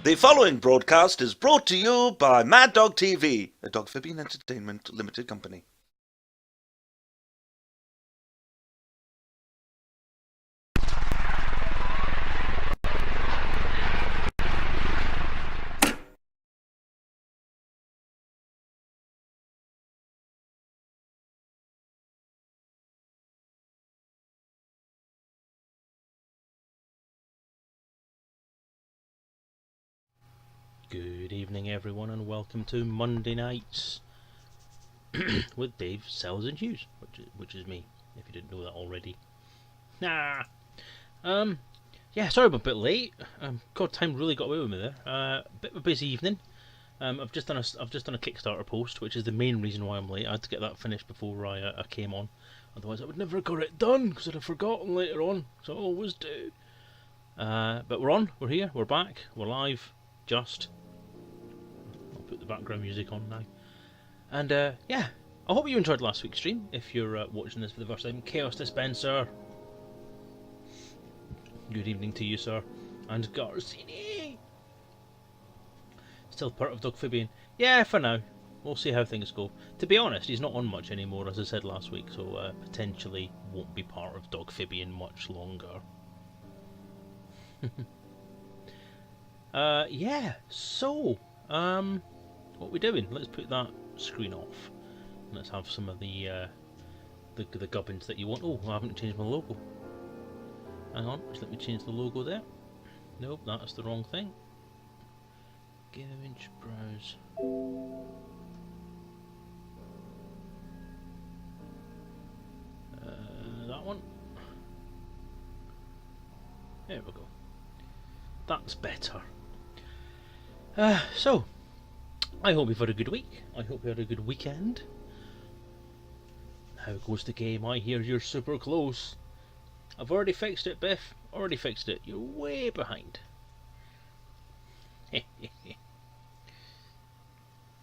The following broadcast is brought to you by Mad Dog TV, a Dogphibian Entertainment Limited company. Good evening, everyone, and welcome to Monday Nights with Dave Selezen Hughes, which is me, if you didn't know that already. Yeah, sorry I'm a bit late. God, time really got away with me there. Bit of a busy evening. I've just done a Kickstarter post, which is the main reason why I'm late. I had to get that finished before I came on, otherwise I would never have got it done because I'd have forgotten later on. So I always do. But we're on. We're here. We're back. We're live. Just. Put the background music on now. And yeah, I hope you enjoyed last week's stream. If you're watching this for the first time, Chaos Dispenser. Good evening to you, sir. And Garcini. Still part of Dogphibian. Yeah, for now. We'll see how things go. To be honest, he's not on much anymore, as I said last week, so potentially won't be part of Dogphibian much longer. Yeah, so what we doing? Let's put that screen off. Let's have some of the gubbins that you want. Oh, I haven't changed my logo. Hang on, just let me change the logo there. Nope, that's the wrong thing. Image browse. That one. There we go. That's better. So, I hope you've had a good week. I hope you had a good weekend. How goes the game? I hear you're super close. I've already fixed it, Biff. Already fixed it. You're way behind.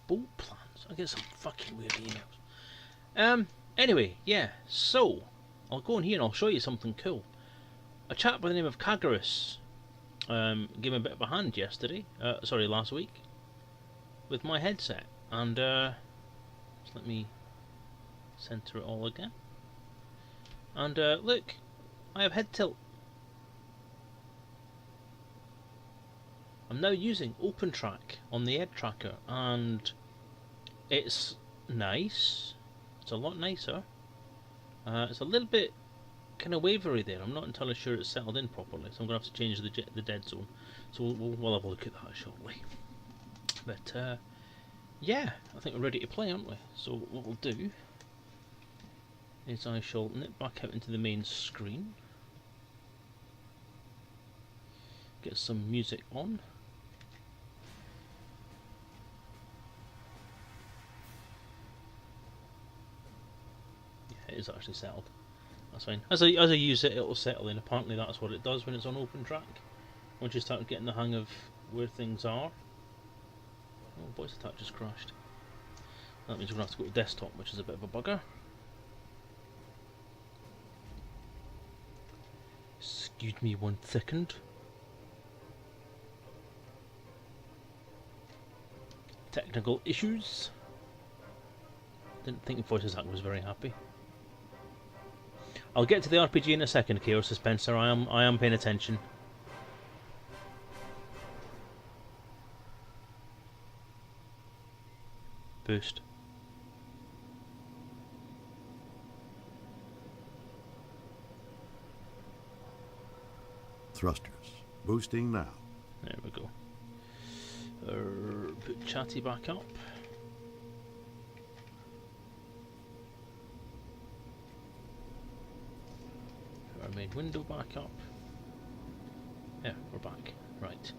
Bolt plans. I get some fucking weird emails. Anyway, yeah. So, I'll go in here and I'll show you something cool. A chap by the name of Kagurus gave me a bit of a hand yesterday. Sorry, last week. With my headset, and just let me center it all again. And look, I have head tilt. I'm now using OpenTrack on the head tracker, and it's nice. It's a lot nicer. It's a little bit kind of wavery there. I'm not entirely sure it's settled in properly, so I'm going to have to change the dead zone. So we'll have a look at that shortly. But yeah, I think we're ready to play, aren't we? So what we'll do is I shall nip back out into the main screen, get some music on. Yeah, it is actually settled. That's fine. As I use it, it'll settle in. Apparently that's what it does when it's on OpenTrack. Once you start getting the hang of where things are. Oh, voice attack just crashed. That means we're going to have to go to desktop, which is a bit of a bugger. Excuse me 1 second. Technical issues. Didn't think voice attack was very happy. I'll get to the RPG in a second, Chaos Dispenser. I am paying attention. Boost. Thrusters. Boosting now. There we go. Put chatty back up. Put our main window back up. Yeah, we're back. Right.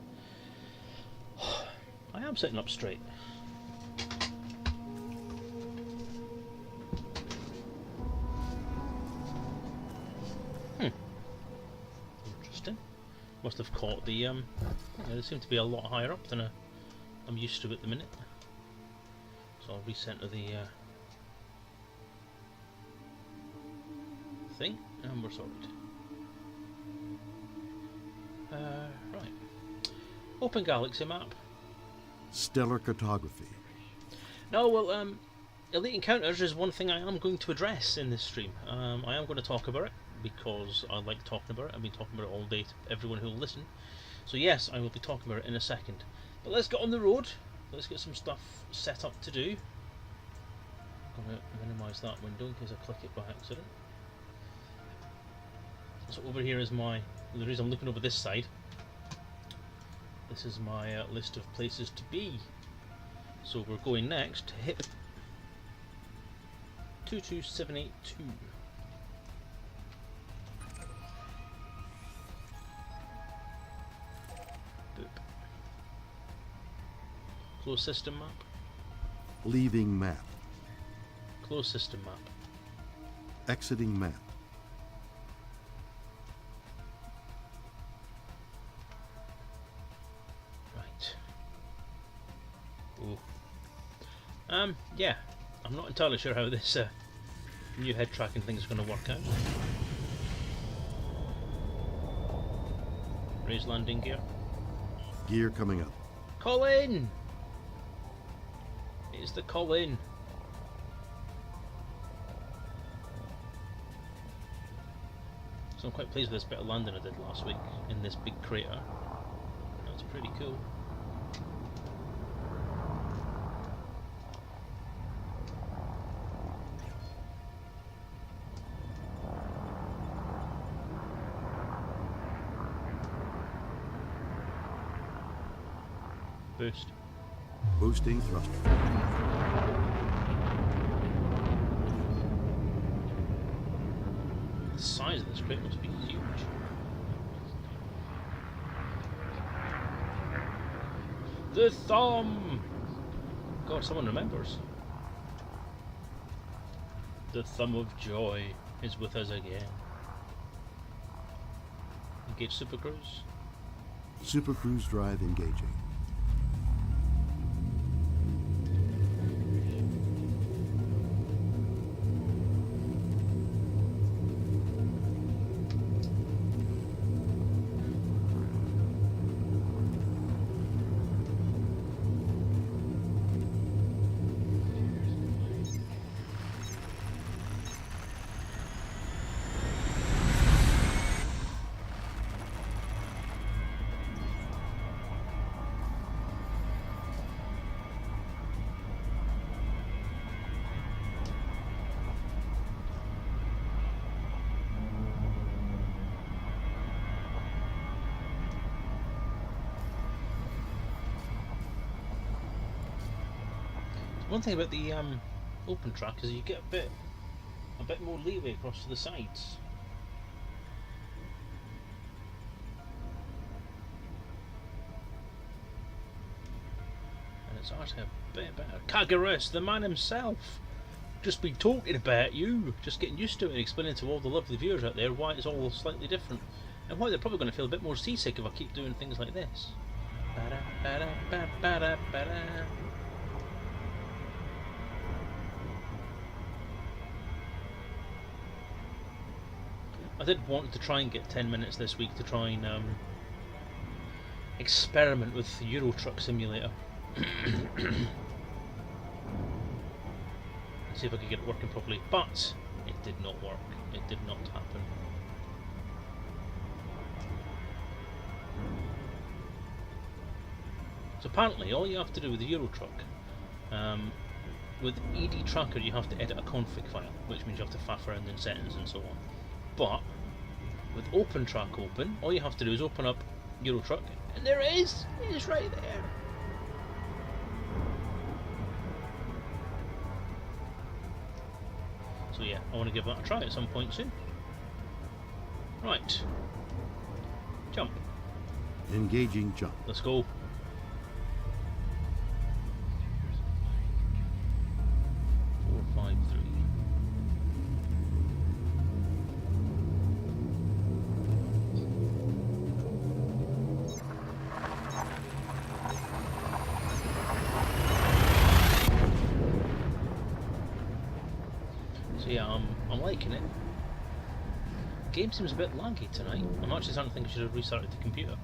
I am sitting up straight. Interesting. Must have caught the they seem to be a lot higher up than I'm used to at the minute. So I'll recenter the thing, and we're sorted. Right. Open galaxy map. Stellar cartography. No, well, Elite Encounters is one thing I am going to address in this stream. I am going to talk about it because I like talking about it. I've been talking about it all day to everyone who will listen. So yes, I will be talking about it in a second. But let's get on the road. Let's get some stuff set up to do. I'm going to minimise that window in case I click it by accident. So over here is the reason I'm looking over this side. This is my list of places to be. So we're going next to hit 22782. Boop. Close system map. Leaving map. Close system map. Exiting map. Right. Ooh. Yeah. I'm not entirely sure how this new head tracking thing is going to work out. Raise landing gear. Gear coming up. Call in! It's the call in. So I'm quite pleased with this bit of landing I did last week in this big crater. That's pretty cool. Boost. Boosting thruster. The size of this crate must be huge. The thumb! God, someone remembers. The thumb of joy is with us again. Engage Super Cruise. Super Cruise drive engaging. One thing about the open track is you get a bit more leeway across to the sides. And it's actually a bit better. Kagurus, the man himself, just been talking about you, just getting used to it and explaining to all the lovely viewers out there why it's all slightly different and why they're probably going to feel a bit more seasick if I keep doing things like this. I did want to try and get 10 minutes this week to try and experiment with the Euro Truck Simulator. See if I could get it working properly, but it did not work. It did not happen. So apparently all you have to do with the Euro Truck, with ED Tracker you have to edit a config file, which means you have to faff around in settings and so on. But with Open Track open, all you have to do is open up Euro Truck, and there it is! It is right there! So yeah, I want to give that a try at some point soon. Right. Jump. Engaging jump. Let's go. Yeah, I'm liking it. Game seems a bit laggy tonight. I'm actually starting to think I should have restarted the computer.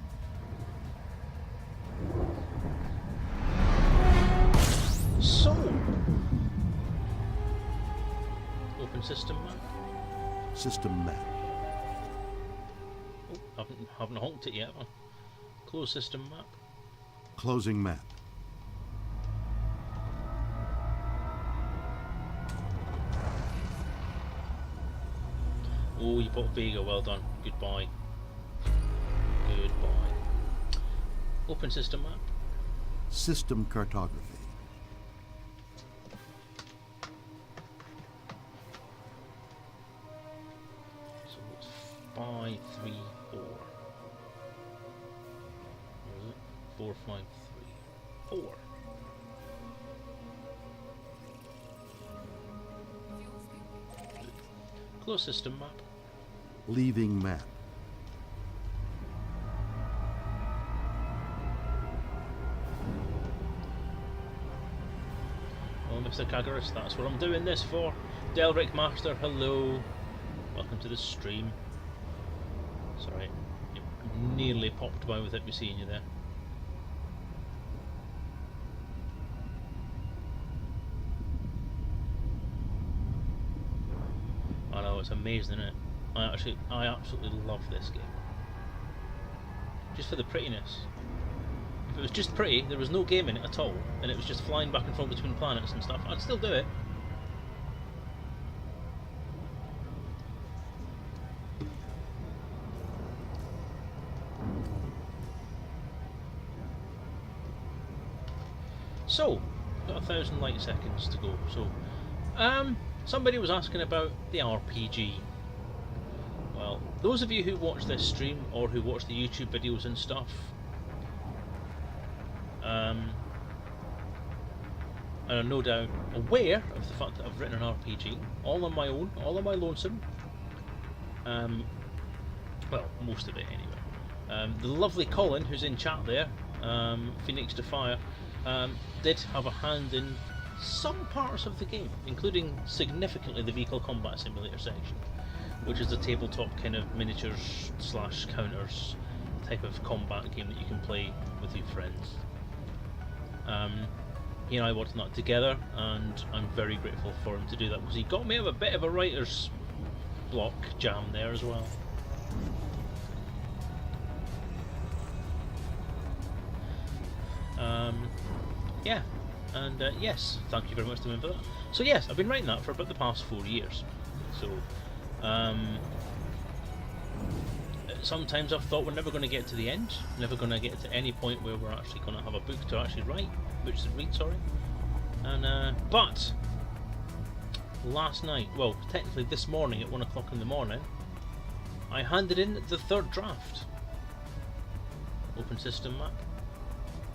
Open system map. System map. Oh, haven't honked it yet. Close system map. Closing map. Oh, you bought Vega. Well done. Goodbye. Goodbye. Open system map. System cartography. So it's 5, 3, 4. 4, 5, 3, 4. Close system map. Leaving map. Oh, Mr. Kagaris, that's what I'm doing this for. Delric Master, hello. Welcome to the stream. Sorry, you nearly popped by without me seeing you there. I know, it's amazing, isn't it? I absolutely love this game. Just for the prettiness. If it was just pretty, there was no game in it at all, and it was just flying back and forth between planets and stuff, I'd still do it. So, got 1,000 light seconds to go. So, somebody was asking about the RPG. Well, those of you who watch this stream or who watch the YouTube videos and stuff, and are no doubt aware of the fact that I've written an RPG, all on my own, all on my lonesome. Well, most of it anyway. The lovely Colin, who's in chat there, Phoenix to Fire, did have a hand in some parts of the game, including significantly the vehicle combat simulator section, which is a tabletop kind of miniatures slash counters type of combat game that you can play with your friends. He and I worked on that together, and I'm very grateful for him to do that because he got me out of a bit of a writer's block jam there as well. Yeah, and yes, thank you very much to him for that. So yes, I've been writing that for about the past 4 years. So sometimes I've thought we're never going to get to the end, never going to get to any point where we're actually going to have a book to actually write, books to read, sorry. And but last night, well, technically this morning at 1 o'clock in the morning, I handed in the third draft. Open system map.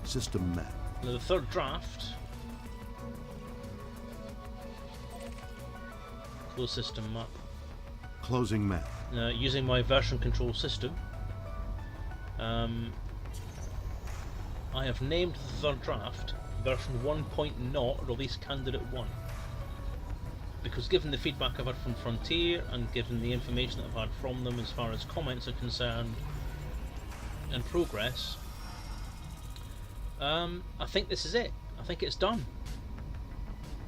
System map. Now the third draft. Close system map. Closing map. Using my version control system, I have named the third draft version 1.0 release candidate 1, because given the feedback I've had from Frontier and given the information that I've had from them as far as comments are concerned and progress, I think this is it. I think it's done.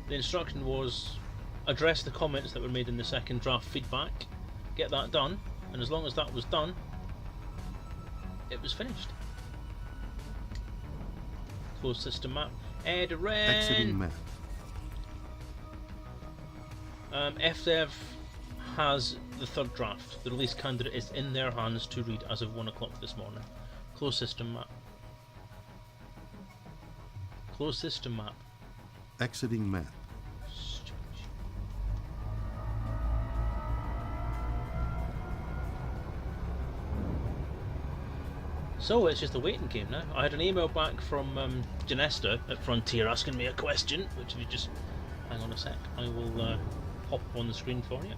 The instruction was address the comments that were made in the second draft feedback, get that done, and as long as that was done, it was finished. Closed system map. Exiting map. FDev has the third draft. The release candidate is in their hands to read as of 1 o'clock this morning. Closed system map. Closed system map. Exiting map. So it's just a waiting game now. I had an email back from Janesta at Frontier asking me a question, which if you just hang on a sec, I will pop up on the screen for you.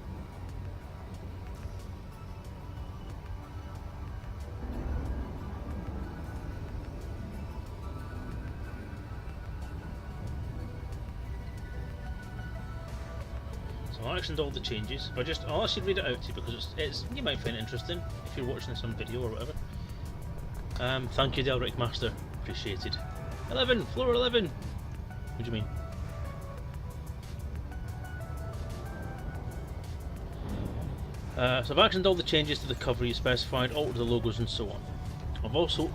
So I actioned all the changes. I'll actually read it out to you because it's you might find it interesting if you're watching this on video or whatever. Thank you, Delric Master. Appreciated. 11! Floor 11! What do you mean? So I've actioned all the changes to the cover you specified, altered the logos and so on. I've also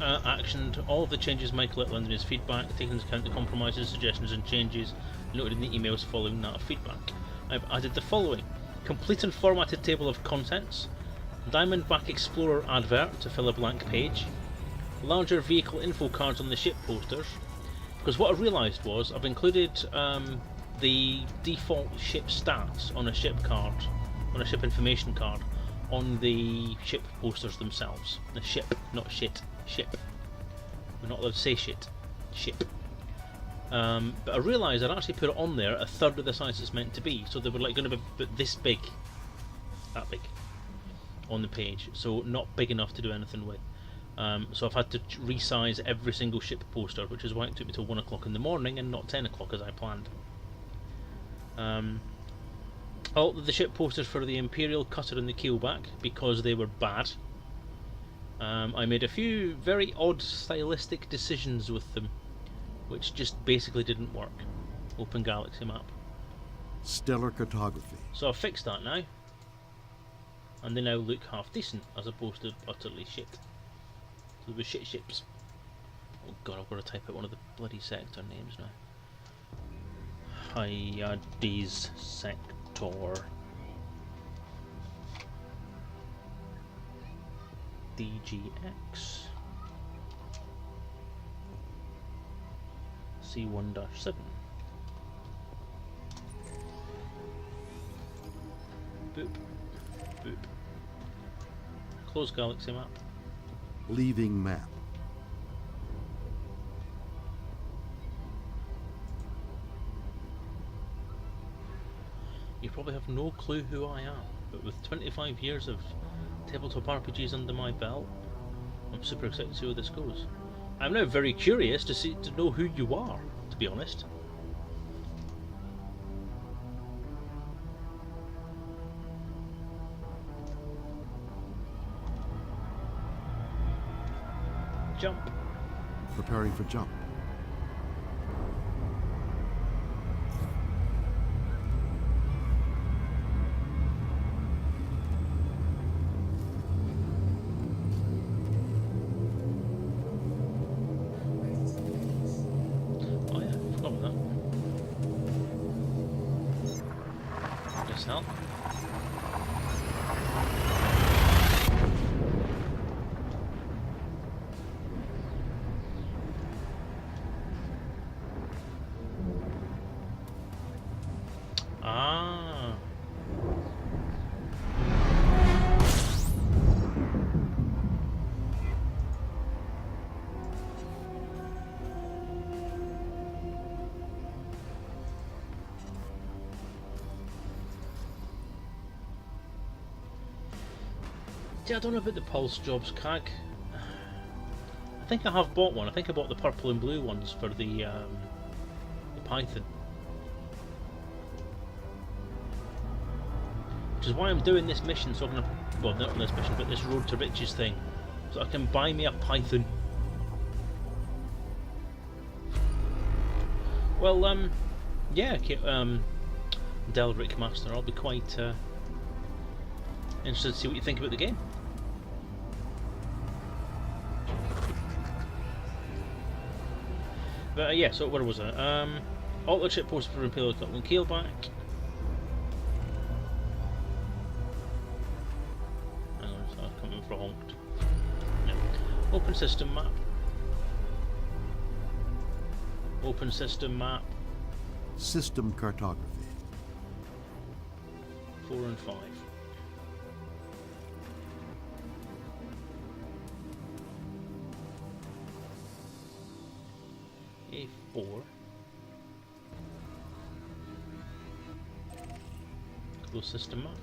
actioned all of the changes Michael outlined in his feedback, taking into account the compromises, suggestions and changes noted in the emails following that feedback. I've added the following: complete and formatted table of contents, Diamondback Explorer advert to fill a blank page, larger vehicle info cards on the ship posters, because what I realised was I've included the default ship stats on a ship card, on a ship information card, on the ship posters themselves. The ship, not shit, ship. We're not allowed to say shit, ship. But I realised I'd actually put it on there a third of the size it's meant to be, so they were like going to be this big, that big, on the page, so not big enough to do anything with. So I've had to resize every single ship poster, which is why it took me till 1 o'clock in the morning and not 10 o'clock as I planned. Altered the ship posters for the Imperial cutter and the keelback because they were bad. I made a few very odd stylistic decisions with them, which just basically didn't work. Open galaxy map. Stellar cartography. So I've fixed that now, and they now look half decent as opposed to utterly shit. So they were shit ships. Oh god, I've got to type out one of the bloody sector names now. Hyades Sector. DGX C1-7. Boop. Boop. Close galaxy map. Leaving map. You probably have no clue who I am, but with 25 years of tabletop RPGs under my belt, I'm super excited to see where this goes. I'm now very curious to know who you are, to be honest. Jump. Preparing for jump. Oh yeah, I forgot about that. Does help. Ah. Yeah, I don't know about the pulse jobs, CAG. I think I have bought one. I think I bought the purple and blue ones for the Python. Which is why I'm doing this mission, so I'm gonna, well, not this mission, but this Road to Riches thing, so I can buy me a Python. Well, yeah, Delric Master, I'll be quite interested to see what you think about the game. But yeah, so where was I? Alter ship poster for Imperial Cuttle and Keelback. Hang on, so I'm coming for honked. Yeah. Open system map. Open system map. System cartography. 4 and 5. A4. Close system map.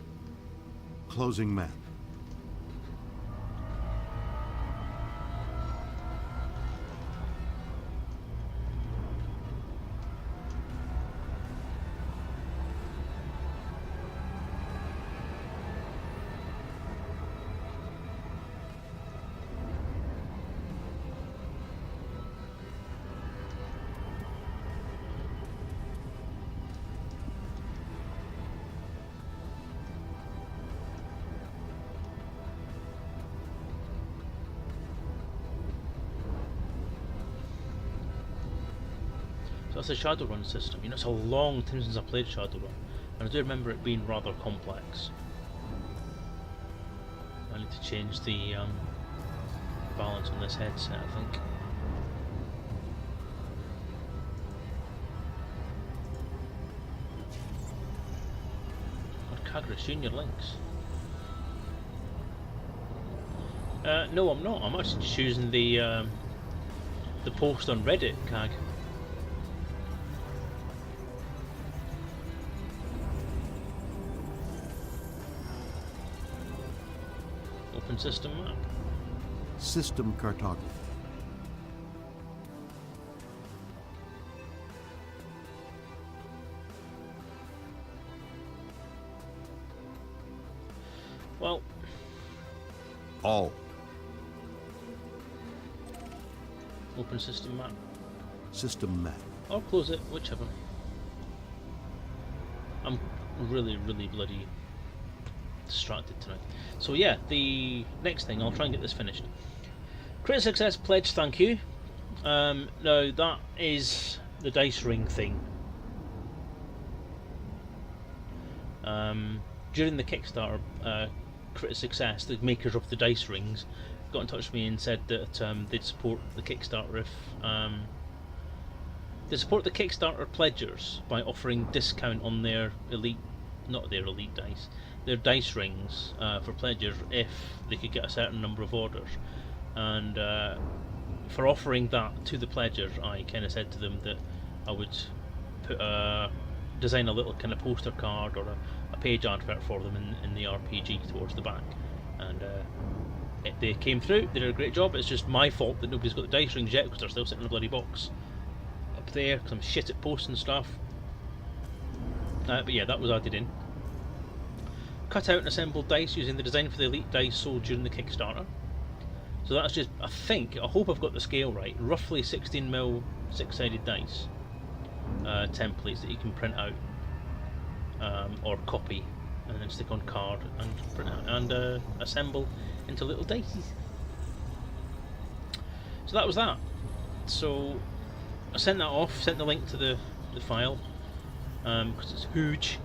Closing map. That's the Shadowrun system. You know, it's a long time since I played Shadowrun, and I do remember it being rather complex. I need to change the balance on this headset, I think. Kagras Junior links. No, I'm not. I'm actually just using the post on Reddit, Kag. Open system map. System cartography. Well, All. open system map. System map. Or close it, whichever. I'm really bloody distracted tonight. So yeah, the next thing, I'll try and get this finished. Crit success pledge, thank you. Now that is the dice ring thing. During the Kickstarter Crit success, the makers of the dice rings got in touch with me and said that they'd support the Kickstarter if they support the Kickstarter pledgers by offering discount on their elite, not their elite dice, their dice rings for pledgers if they could get a certain number of orders. And for offering that to the pledgers, I kind of said to them that I would design a little kind of poster card or a page advert for them in the RPG towards the back. And they came through, they did a great job. It's just my fault that nobody's got the dice rings yet because they're still sitting in a bloody box up there because I'm shit at posting stuff. But yeah, that was added in. Cut out and assembled dice using the design for the elite dice sold during the Kickstarter. So that's just, I hope I've got the scale right, roughly 16mm 6-sided dice templates that you can print out or copy and then stick on card and print out and assemble into little dices. So that was that. So I sent that off, sent the link to the file because it's huge,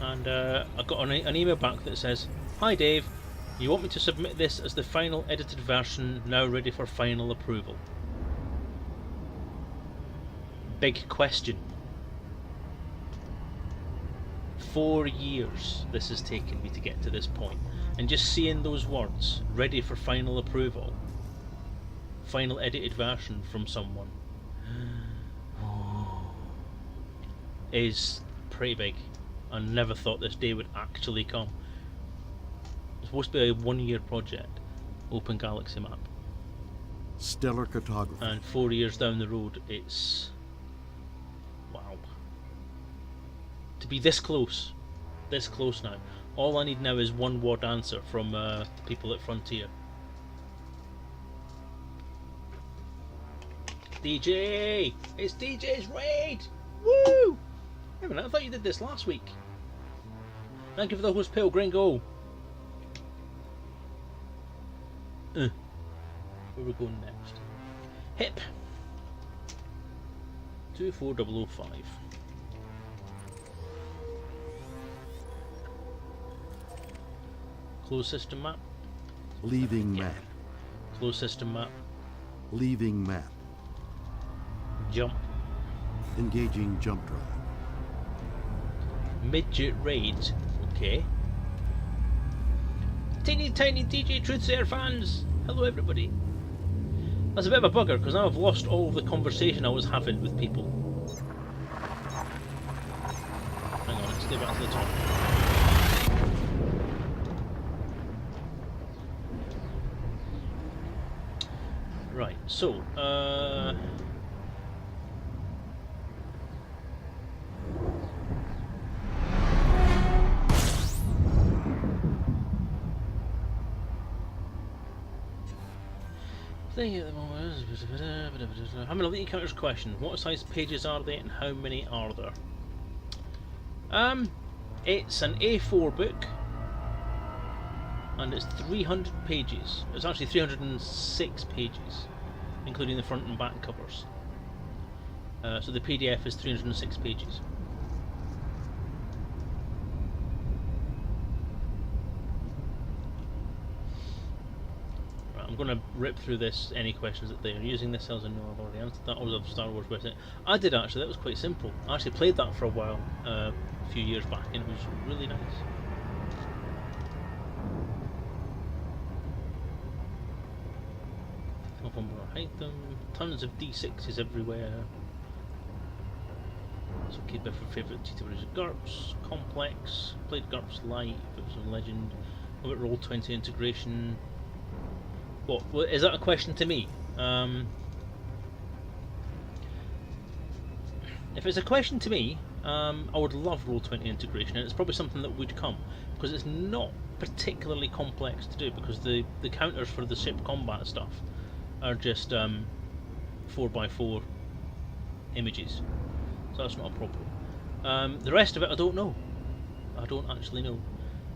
and I got an email back that says, "Hi Dave, you want me to submit this as the final edited version, now ready for final approval?" Big question. 4 years this has taken me to get to this point, and just seeing those words, ready for final approval, final edited version from someone, is pretty big. I never thought this day would actually come. It's supposed to be a 1-year project, open galaxy map, Stellar cartography. and 4 years down the road it's wow. To be this close now. All I need now is one word answer from the people at Frontier. DJ! It's DJ's raid! Woo! Wait a minute, I thought you did this last week. Thank you for the host, Pale Gringo. Where are we going next? Hip 24005. Closed system map. Leaving Yeah. map. Closed system map. Leaving map. Jump. Engaging jump drive. Midget raid. Okay. Teeny tiny DJ Truthsayer fans. Hello everybody. That's a bit of a bugger because now I've lost all of the conversation I was having with people. Hang on, let's go back to the top. Right, so thing at the moment. How many elite encounters question? What size pages are they and how many are there? It's an A4 book and it's 300 pages. It's actually 306 pages, including the front and back covers. So the PDF is 306 pages. Right, I'm going to rip through this. Any questions that they are using this Selezen? No, I've already answered that. I was of Star Wars website. I did actually. That was quite simple. I actually played that for a while, a few years back, and it was really nice. If I'm going to hide them, tons of D6s everywhere. So keep it for favourite GTVs. GURPS, Complex, played GURPS Light, if it was a Legend. What about Roll20 integration? What is that a question to me? If it's a question to me, I would love Roll20 integration, and it's probably something that would come, because it's not particularly complex to do, because the counters for the ship combat stuff are just 4x4 images, so that's not a problem. The rest of it I don't know. I don't actually know,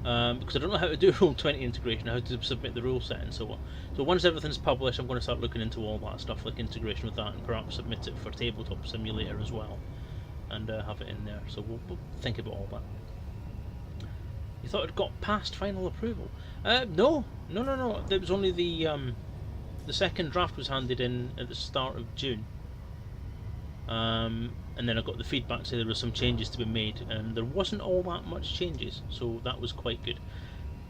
because I don't know how to do Roll20 integration, how to submit the rule set and so on. So once everything's published, I'm going to start looking into all that stuff, like integration with that, and perhaps submit it for Tabletop Simulator as well, and have it in there. So we'll think about all that. You thought it got past final approval? No. There was only the second draft was handed in at the start of June, and then I got the feedback saying there were some changes to be made, and there wasn't all that much changes, so that was quite good.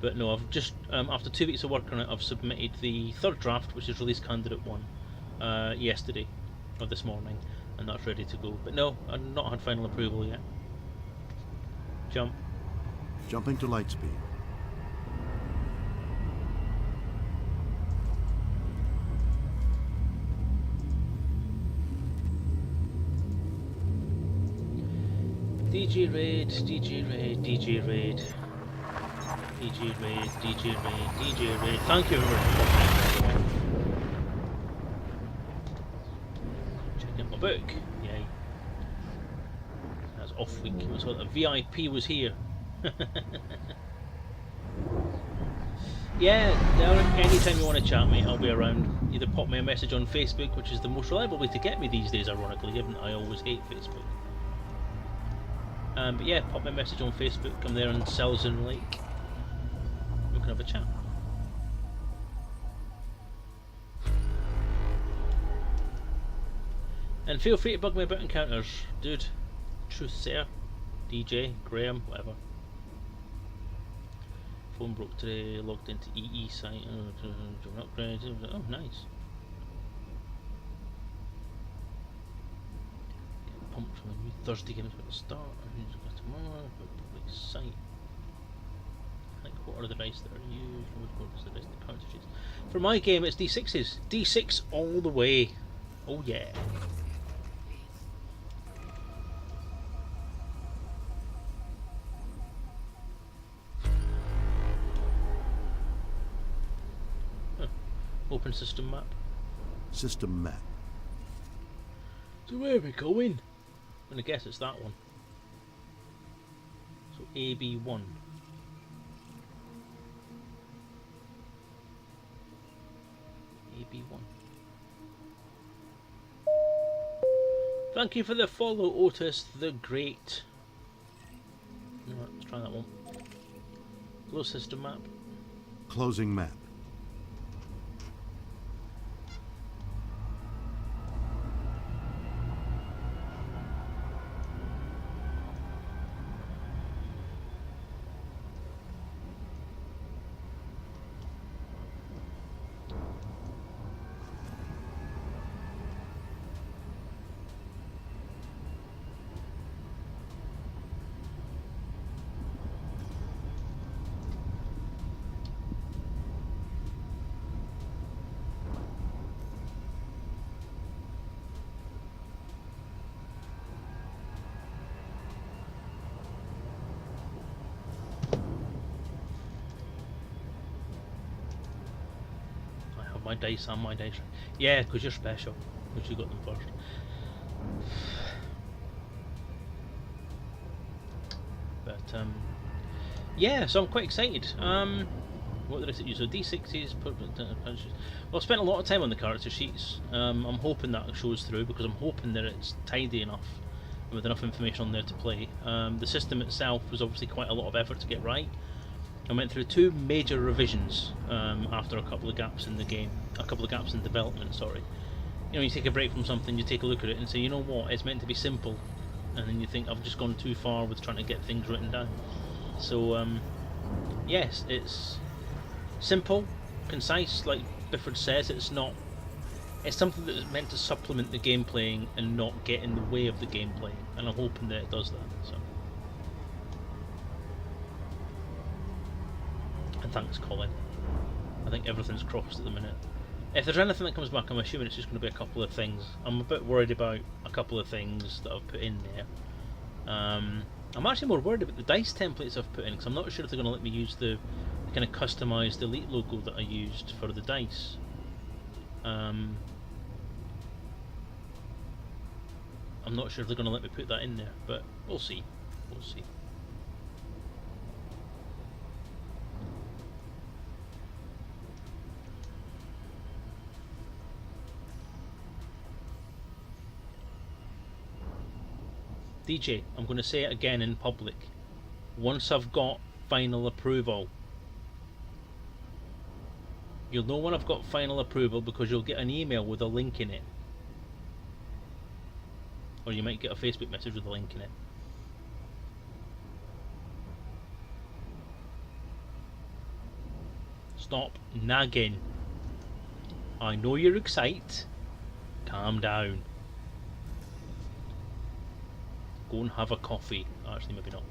But no, I've just after 2 weeks of work on it, I've submitted the third draft, which is release candidate 1, yesterday or this morning, and that's ready to go. But no, I've not had final approval yet. Jump. Jumping to lightspeed. DJ Raid, DJ Raid, DJ Raid, DJ Raid, DJ Raid, DJ Raid. Thank you very much. Check out my book. Yay. That's off week. I saw that the VIP was here. Yeah, anytime you want to chat, mate, I'll be around. Either pop me a message on Facebook, which is the most reliable way to get me these days, ironically, given that I always hate Facebook. But yeah, pop me a message on Facebook. I'm there on Selezen Lake. We can have a chat. And feel free to bug me about encounters, dude. Truth Sayer, DJ, Graham, whatever. Phone broke today, logged into EE site. Upgrade. Oh, nice. Pumped from a new Thursday game about to start. Who's got tomorrow? Public site. Like, what are the dice that are used? What is the dice, the cartridges? For my game, it's D6s. D6 all the way. Oh yeah. Huh. Open system map. System map. So where are we going? I'm gonna guess it's that one. So AB1. AB1. Thank you for the follow, Otis the Great. Alright, let's try that one. Close system map. Closing map. My dice and my dice. Yeah, because you're special. Because you got them first. But yeah, so I'm quite excited. When what did I say? So D60s. Well, I spent a lot of time on the character sheets. I'm hoping that shows through because I'm hoping that it's tidy enough with enough information on there to play. The system itself was obviously quite a lot of effort to get right. I went through 2 major revisions after a couple of gaps in the game, a couple of gaps in development. Sorry. You know, you take a break from something, you take a look at it and say, you know what, it's meant to be simple, and then you think I've just gone too far with trying to get things written down. So yes, it's simple, concise, like Bifford says. It's something that is meant to supplement the gameplay and not get in the way of the gameplay, and I'm hoping that it does that. So, and thanks, Colin. I think everything's crossed at the minute. If there's anything that comes back, I'm assuming it's just going to be a couple of things. I'm a bit worried about a couple of things that I've put in there. I'm actually more worried about the dice templates I've put in, because I'm not sure if they're going to let me use the kind of customised Elite logo that I used for the dice. I'm not sure if they're going to let me put that in there, but we'll see. We'll see. DJ, I'm going to say it again in public. Once I've got final approval, you'll know when I've got final approval because you'll get an email with a link in it. Or you might get a Facebook message with a link in it. Stop nagging. I know you're excited. Calm down. Go and have a coffee. Actually, maybe not.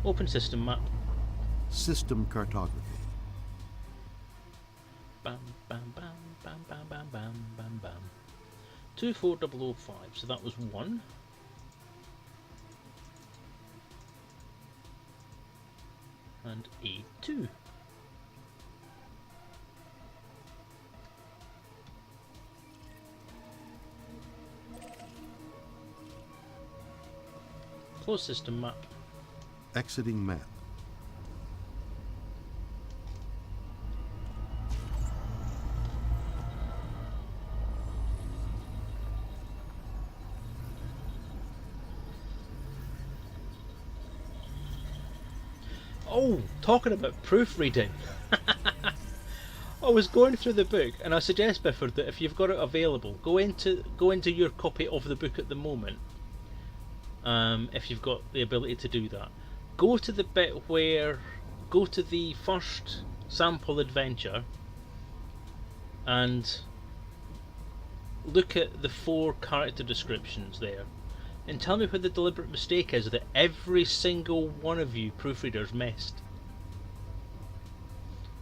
Open system map. System cartography. Bam, bam, bam, bam, bam, bam, bam, bam, bam. 24005. So that was 1. And A2. Closed system map. Exiting map. Oh, talking about proofreading. I was going through the book, and I suggest, Bifford, that if you've got it available, go into your copy of the book at the moment. If you've got the ability to do that, go to the bit where, go to the first sample adventure and look at the 4 character descriptions there and tell me where the deliberate mistake is that every single one of you proofreaders missed.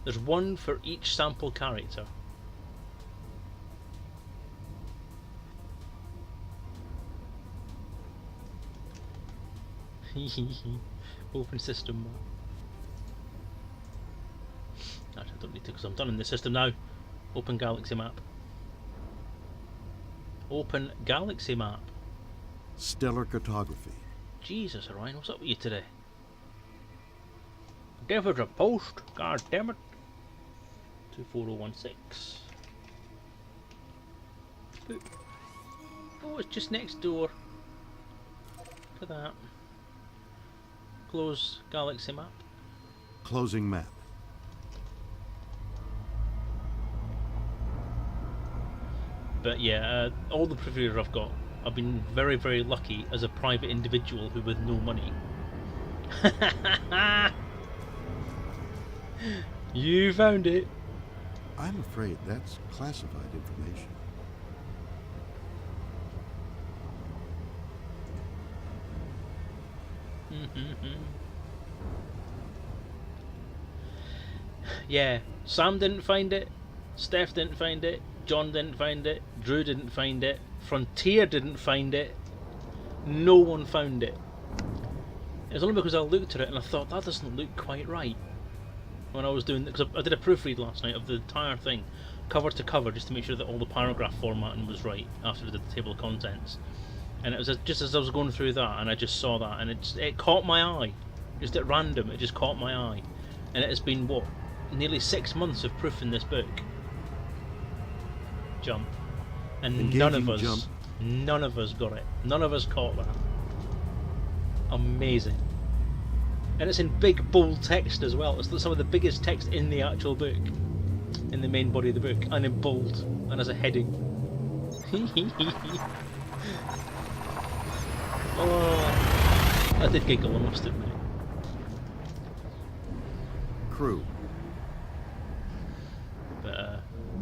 There's one for each sample character. Open system map. Actually, I don't need to because I'm done in the system now. Open galaxy map. Open galaxy map. Stellar cartography. Jesus, Orion, what's up with you today? David's a post. God damn it. 24016. Boop. Oh, it's just next door to that. Close galaxy map. Closing map. But yeah, all the proofreaders I've got, I've been very, very lucky as a private individual who with no money. You found it. I'm afraid that's classified information. Yeah, Sam didn't find it, Steph didn't find it, John didn't find it, Drew didn't find it, Frontier didn't find it, no one found it. It was only because I looked at it and I thought that doesn't look quite right when I was doing it, because I did a proofread last night of the entire thing, cover to cover, just to make sure that all the paragraph formatting was right after I did the table of contents. And it was just as I was going through that, and I just saw that, and it caught my eye, just at random. It just caught my eye, and it has been what, nearly 6 months of proofing this book. Jump. And Engaging jump. none of us got it. None of us caught that. Amazing. And it's in big, bold text as well. It's some of the biggest text in the actual book. In the main body of the book. And in bold. And as a heading. Oh, I did giggle, I must admit. Crew.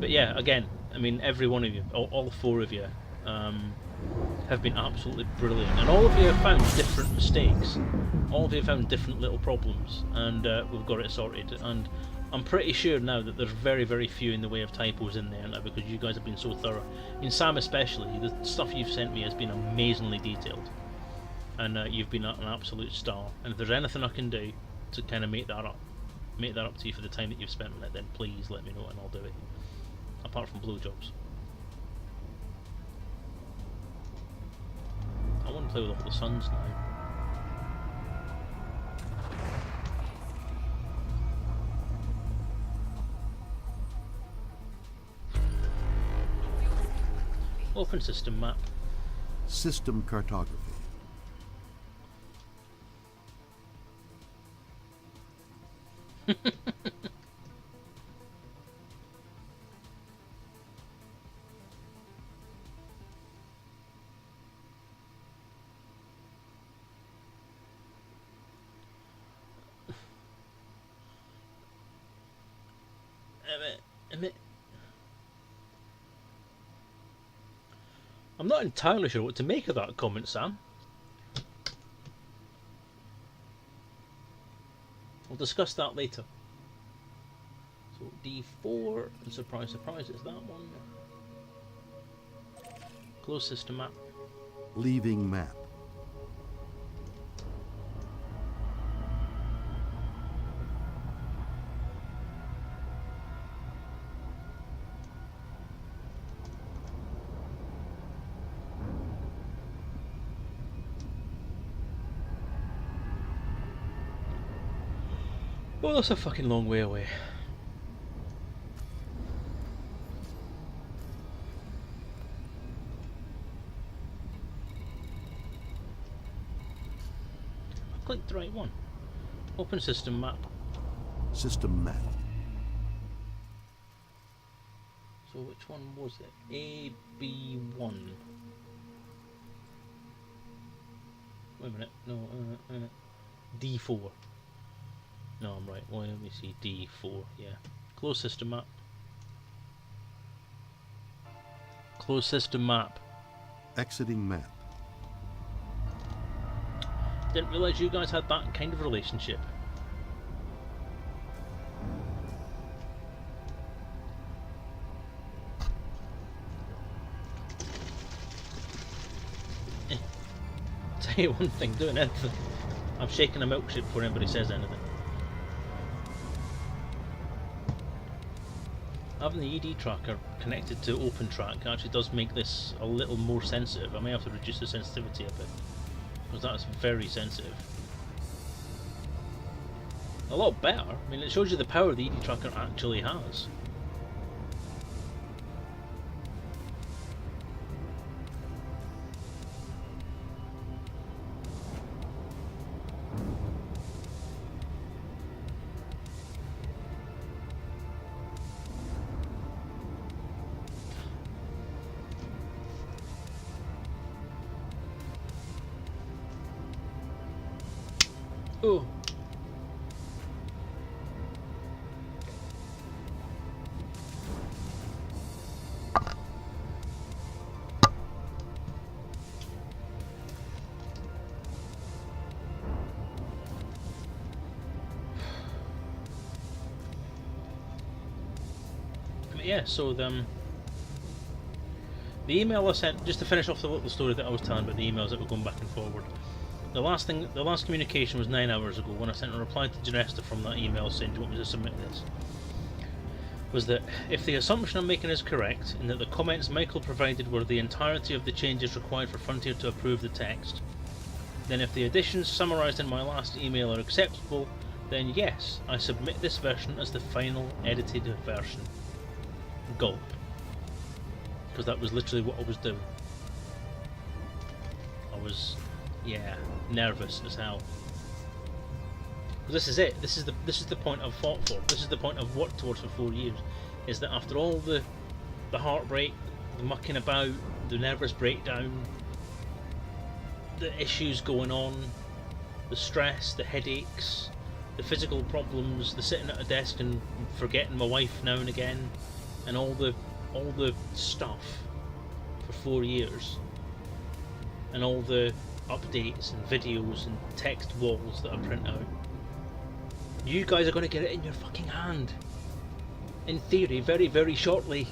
But yeah, again, I mean, every one of you, all 4 of you, have been absolutely brilliant, and all of you have found different mistakes. All of you have found different little problems, and we've got it sorted. And I'm pretty sure now that there's very, very few in the way of typos in there now, because you guys have been so thorough. I mean, Sam especially, the stuff you've sent me has been amazingly detailed, and you've been an absolute star. And if there's anything I can do to kind of make that up to you for the time that you've spent on it, then please let me know and I'll do it. Apart from blowjobs. I want to play with all the suns now. Open system map. System cartography. I'm not entirely sure what to make of that comment, Sam. We'll discuss that later. So D4, and surprise, surprise, it's that one. Close system map. Leaving map. Oh, that's a fucking long way away. I clicked the right one. Open system map. System map. So which one was it? AB1. Wait a minute. No, D4. No, I'm right. Well, let me see. D4. Yeah. Closed system map. Closed system map. Exiting map. Didn't realise you guys had that kind of relationship. Tell you one thing, doing anything. I'm shaking a milkshake before anybody says anything. Having the ED tracker connected to OpenTrack actually does make this a little more sensitive. I may have to reduce the sensitivity a bit, because that's very sensitive. A lot better. I mean, it shows you the power the ED tracker actually has. Oh. But yeah, so the email I sent, just to finish off the little story that I was telling about the emails that were going back and forward. The last communication was 9 hours ago when I sent a reply to Janesta from that email saying, do you want me to submit this? Was that if the assumption I'm making is correct, and that the comments Michael provided were the entirety of the changes required for Frontier to approve the text, then if the additions summarised in my last email are acceptable, then yes, I submit this version as the final edited version. Gulp. Because that was literally what I was doing. I was, yeah, nervous as hell. But this is it. This is the point I've fought for. This is the point I've worked towards for 4 years. Is that after all the heartbreak, the mucking about, the nervous breakdown, the issues going on, the stress, the headaches, the physical problems, the sitting at a desk and forgetting my wife now and again, and all the stuff for 4 years, and all the updates and videos and text walls that I print out. You guys are going to get it in your fucking hand. In theory, very, very shortly.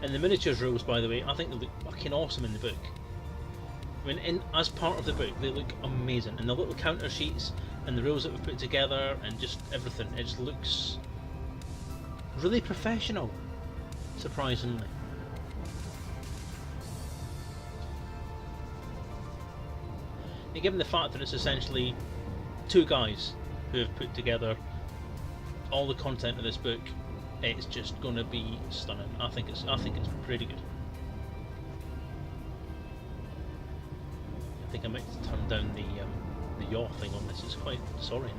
And the miniatures rules, by the way, I think they look fucking awesome in the book. I mean, as part of the book, they look amazing. And the little counter sheets and the rules that we put together and just everything, it just looks really professional, surprisingly. And given the fact that it's essentially two guys who have put together all the content of this book, it's just going to be stunning. I think it's pretty good. I think I might turn down the yaw thing on this. It's quite disorienting.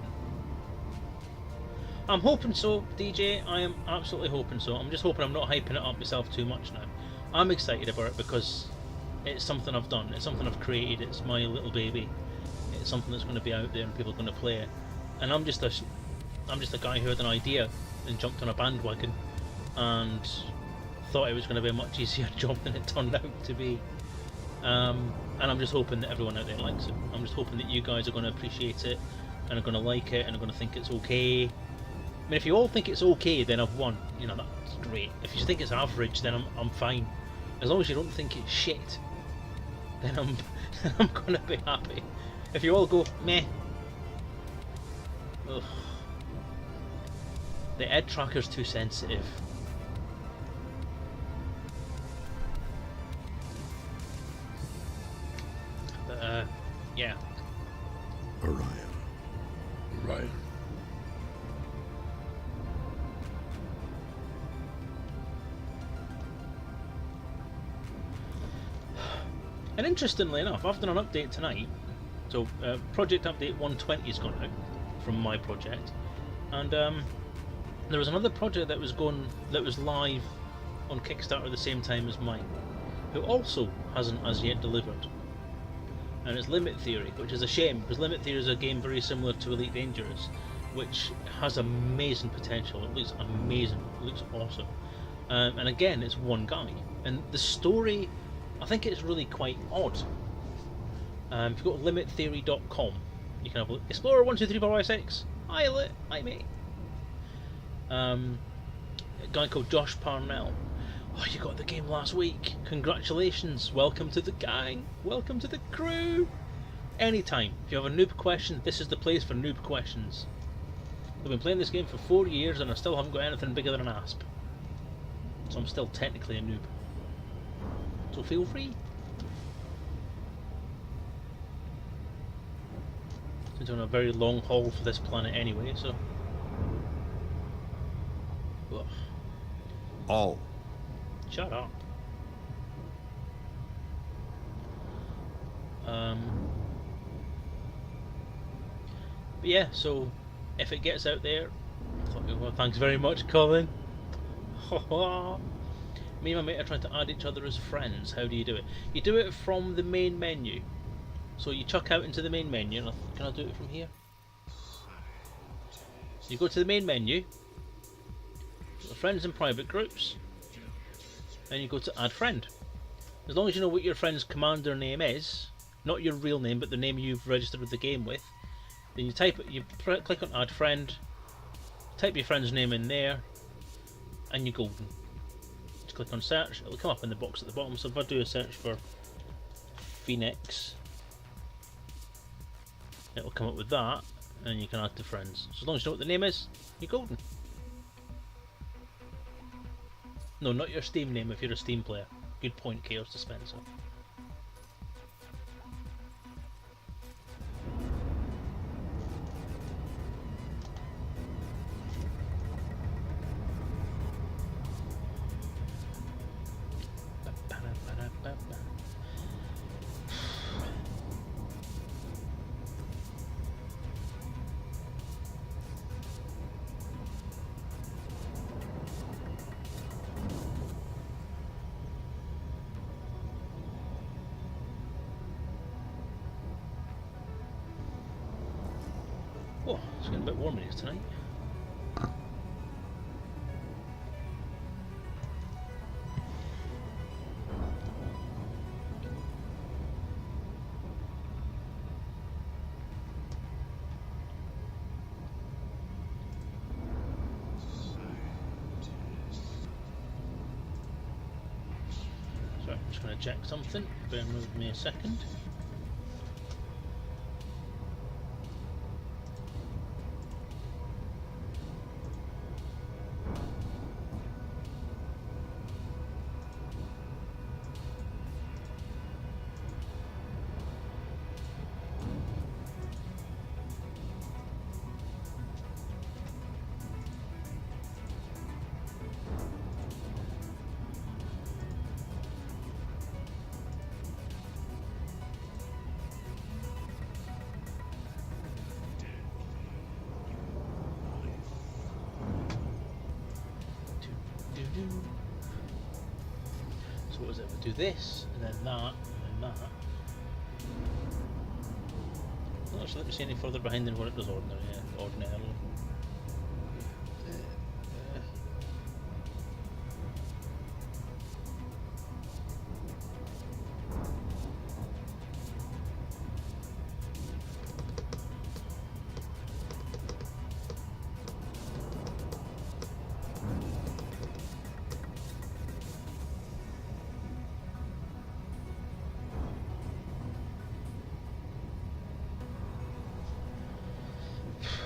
I'm hoping so, DJ. I am absolutely hoping so. I'm just hoping I'm not hyping it up myself too much now. I'm excited about it because it's something I've done. It's something I've created. It's my little baby. It's something that's going to be out there and people are going to play it. And I'm just a guy who had an idea and jumped on a bandwagon and thought it was going to be a much easier job than it turned out to be. And I'm just hoping that everyone out there likes it. I'm just hoping that you guys are going to appreciate it and are going to like it and are going to think it's okay. I mean, if you all think it's okay, then I've won. You know, that's great. If you think it's average, then I'm fine. As long as you don't think it's shit, then I'm going to be happy. If you all go meh, ugh. The ed tracker's too sensitive. But yeah. Orion. Right. And interestingly enough, I've done an update tonight. So project update 120 has gone out from my project, and there was another project that was live on Kickstarter at the same time as mine, who also hasn't as yet delivered. And it's Limit Theory, which is a shame because Limit Theory is a game very similar to Elite Dangerous, which has amazing potential. It looks amazing. It looks awesome. And again, it's one guy, and the story, I think it's really quite odd. If you go to limittheory.com, you can have a look. Explorer 1, 2, 3, 4, 5, 6. Hi mate. A guy called Josh Parnell. Oh, you got the game last week. Congratulations. Welcome to the gang. Welcome to the crew. Anytime. If you have a noob question, this is the place for noob questions. I've been playing this game for 4 years and I still haven't got anything bigger than an asp. So I'm still technically a noob. So feel free. Since I'm on a very long haul for this planet anyway, so. Ugh. All. Shut up. But yeah, so if it gets out there, well, thanks very much, Colin. Me and my mate are trying to add each other as friends. How do you do it? You do it from the main menu. So you chuck out into the main menu, and can I do it from here? You go to the main menu, friends and private groups, and you go to add friend. As long as you know what your friend's commander name is, not your real name, but the name you've registered with the game with, then you type it. You click on add friend, type your friend's name in there, and you're golden. Just click on search. It'll come up in the box at the bottom. So if I do a search for Phoenix, it'll come up with that, and you can add to friends. So as long as you know what the name is, you're golden. No, not your Steam name if you're a Steam player. Good point, Chaos Dispenser. Oh, it's getting a bit warm in here tonight. So I'm just going to check something. Bear with me a second. So what was it? We do this, and then that, and then that. Not actually let me see any further behind than what it does ordinarily.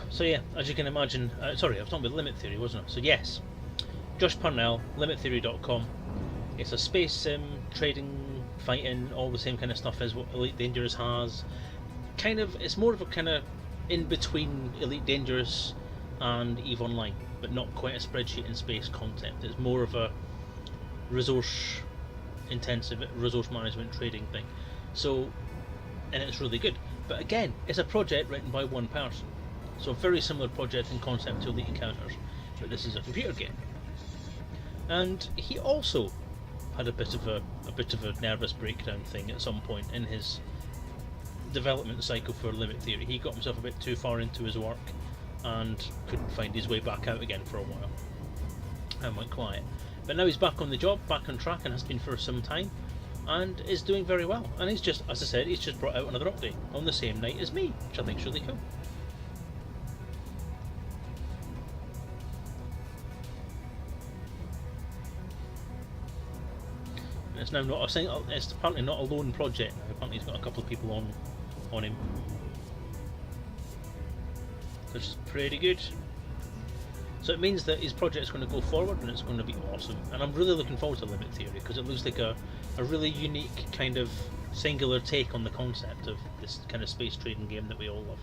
So yeah, as you can imagine, sorry, I was talking about limit theory, wasn't I? So yes, Josh Purnell, limittheory.com. It's a space sim, trading, fighting, all the same kind of stuff as what Elite Dangerous has. It's more of a kind of in between Elite Dangerous and EVE Online, but not quite a spreadsheet in space concept. It's more of a resource intensive resource management trading thing. So, and it's really good. But again, it's a project written by one person. So a very similar project in concept to Elite Encounters, but this is a computer game. And he also had a bit of a nervous breakdown thing at some point in his development cycle for Limit Theory. He got himself a bit too far into his work and couldn't find his way back out again for a while and went quiet. But now he's back on the job, back on track, and has been for some time, and is doing very well. And he's just, as I said, he's just brought out another update on the same night as me, which I think is really cool. It's now not a single. It's apparently not a lone project now. Apparently, he's got a couple of people on him, which is pretty good. So it means that his project's going to go forward, and it's going to be awesome. And I'm really looking forward to Limit Theory because it looks like a really unique kind of singular take on the concept of this kind of space trading game that we all love.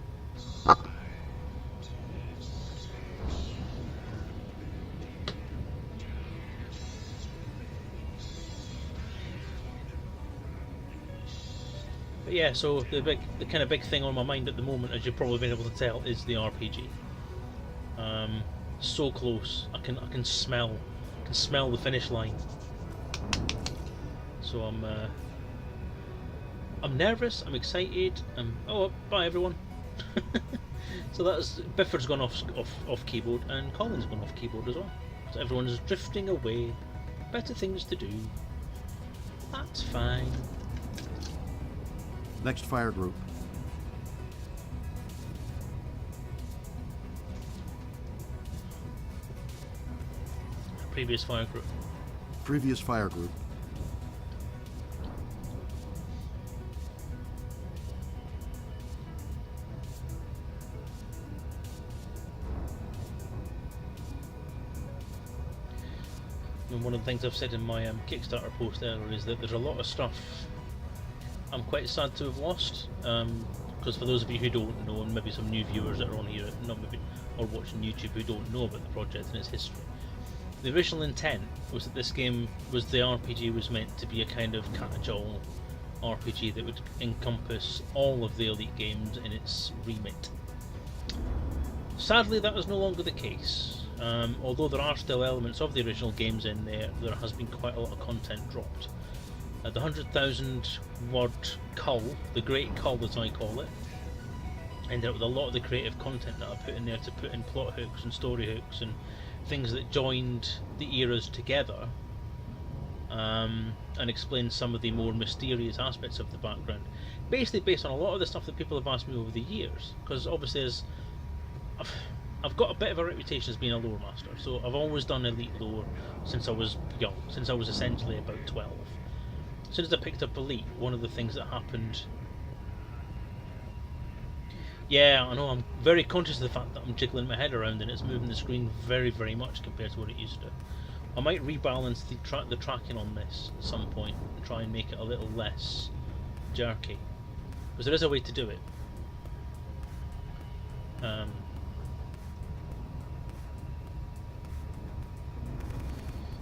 But yeah, so the kind of big thing on my mind at the moment, as you've probably been able to tell, is the RPG. So close, I can smell the finish line. So I'm nervous, I'm excited. Oh, bye everyone. So that's Biffer's gone off keyboard, and Colin's gone off keyboard as well. So everyone's drifting away. Better things to do. That's fine. Next fire group. Previous fire group. Previous fire group. And one of the things I've said in my Kickstarter post earlier is that there's a lot of stuff I'm quite sad to have lost, because for those of you who don't know, and maybe some new viewers that are on here, or watching YouTube who don't know about the project and its history, the original intent was that this game the RPG was meant to be a kind of catch-all RPG that would encompass all of the Elite games in its remit. Sadly, that is no longer the case. Although there are still elements of the original games in there, there has been quite a lot of content dropped. The 100,000 word cull, the Great Cull as I call it, ended up with a lot of the creative content that I put in there to put in plot hooks and story hooks and things that joined the eras together, and explained some of the more mysterious aspects of the background, basically based on a lot of the stuff that people have asked me over the years. Because obviously, as I've got a bit of a reputation as being a lore master, so I've always done elite lore since I was young, since I was essentially about 12. As soon as I picked up elite, one of the things that happened. Yeah, I know, I'm very conscious of the fact that I'm jiggling my head around and it's moving the screen very, very much compared to what it used to. I might rebalance the tracking on this at some point and try and make it a little less jerky, because there is a way to do it.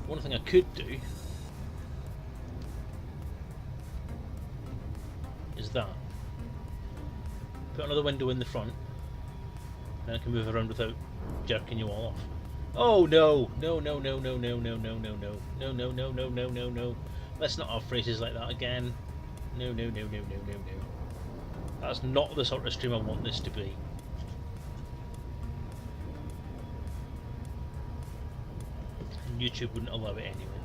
One thing I could do is that. Put another window in the front, and I can move around without jerking you all off. Oh no! No, no, no, no, no, no, no, no, no, no, no, no, no, no, no, no. Let's not have phrases like that again. No, no, no, no, no, no, no. That's not the sort of stream I want this to be. And YouTube wouldn't allow it anyway.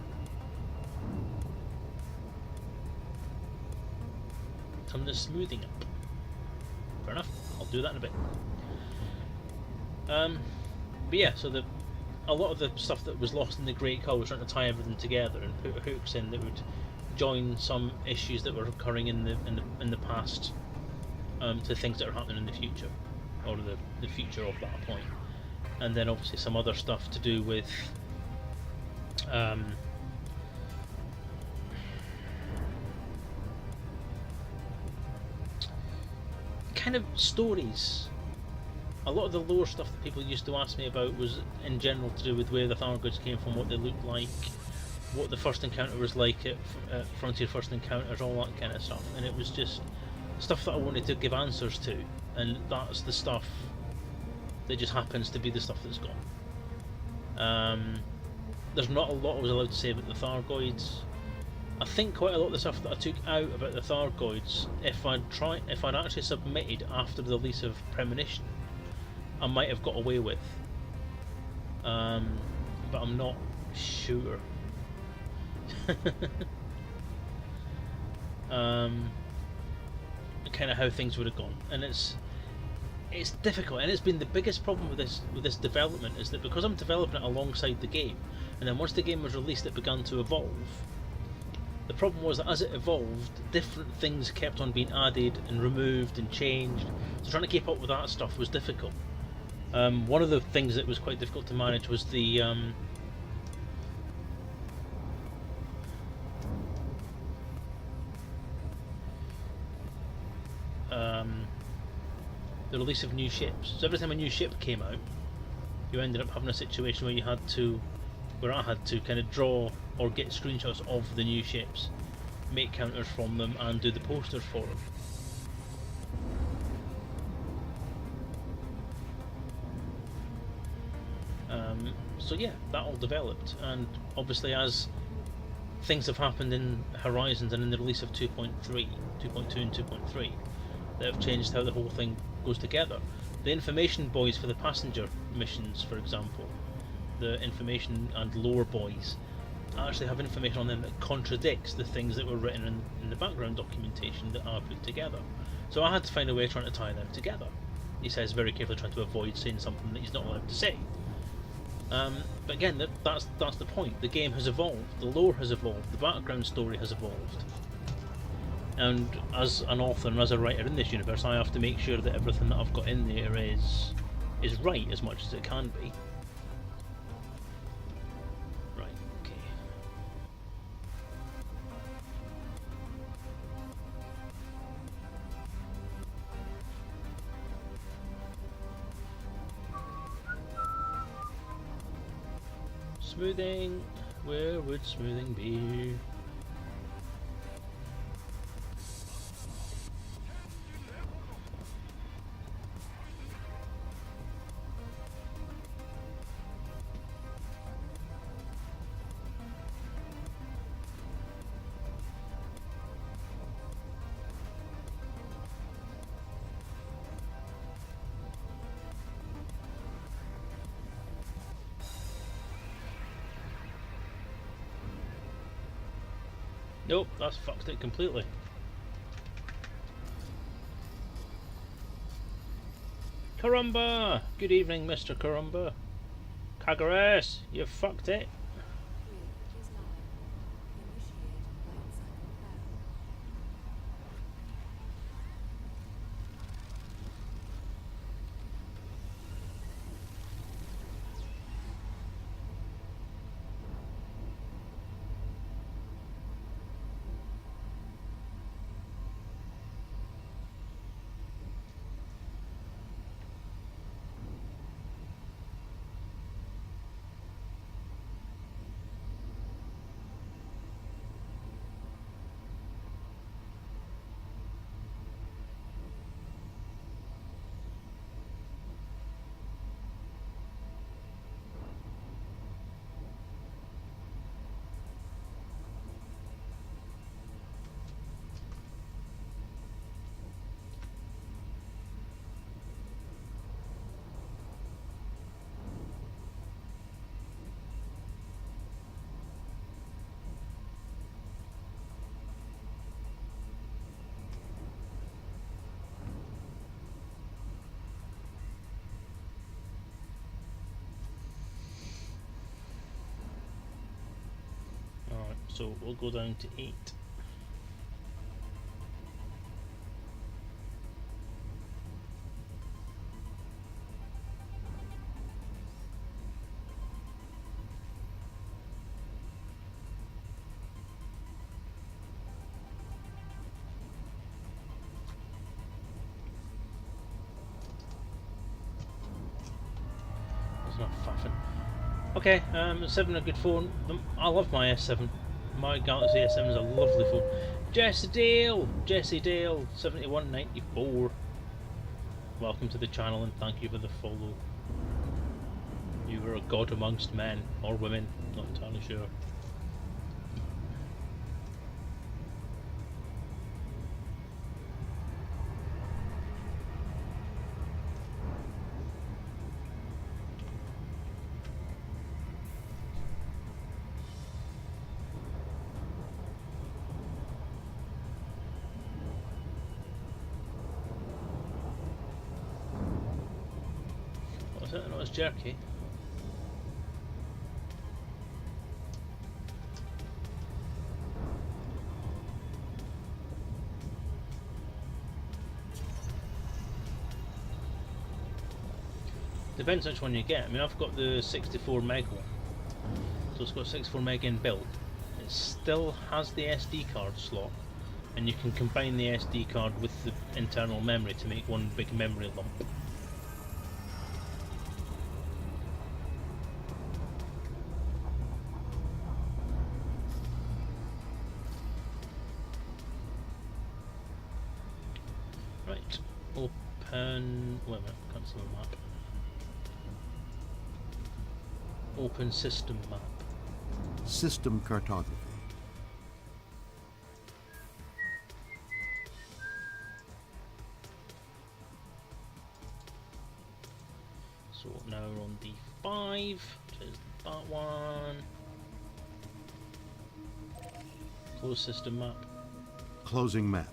Turn the smoothing up. Fair enough, I'll do that in a bit. But yeah, so a lot of the stuff that was lost in the Great Call was trying to tie everything together and put hooks in that would join some issues that were occurring in the past to things that are happening in the future, or the future of that point. And then obviously some other stuff to do with kind of stories. A lot of the lore stuff that people used to ask me about was in general to do with where the Thargoids came from, what they looked like, what the first encounter was like at Frontier First Encounters, all that kind of stuff. And it was just stuff that I wanted to give answers to, and that's the stuff that just happens to be the stuff that's gone. There's not a lot I was allowed to say about the Thargoids. I think quite a lot of the stuff that I took out about the Thargoids, if I'd actually submitted after the release of Premonition, I might have got away with. But I'm not sure. Kind of how things would have gone, and it's difficult, and it's been the biggest problem with this development, is that because I'm developing it alongside the game, and then once the game was released, it began to evolve. The problem was that as it evolved, different things kept on being added and removed and changed, so trying to keep up with that stuff was difficult. One of the things that was quite difficult to manage was the release of new ships. So every time a new ship came out, you ended up having a situation where I had to kind of draw or get screenshots of the new ships, make counters from them, and do the posters for them. So yeah, that all developed, and obviously as things have happened in Horizons and in the release of 2.2 and 2.3 that have changed how the whole thing goes together. The information boys for the passenger missions, for example, the information and lore boys, actually have information on them that contradicts the things that were written in the background documentation that I put together. So I had to find a way of trying to tie them together. He says very carefully, trying to avoid saying something that he's not allowed to say. But again, that's the point. The game has evolved, the lore has evolved, the background story has evolved. And as an author and as a writer in this universe, I have to make sure that everything that I've got in there is right as much as it can be. Right, okay. Smoothing, where would smoothing be? Nope, that's fucked it completely. Karumba! Good evening, Mr. Karumba. Kagares, you fucked it. Alright, so we'll go down to 8. There's enough faffing. Okay, 7 a good phone. I love my S7. My Galaxy S7 is a lovely phone. Jesse Dale, 7194. Welcome to the channel and thank you for the follow. You are a god amongst men or women, not entirely sure. What's it? No, it's jerky. Depends which one you get. I mean, I've got the 64 meg one, so it's got 64 meg inbuilt. It still has the SD card slot, and you can combine the SD card with the internal memory to make one big memory lump. Right, open. Wait a minute, cancel the map. Open system map. System cartography. So now we're on D5, which is that one. Close system map. Closing map.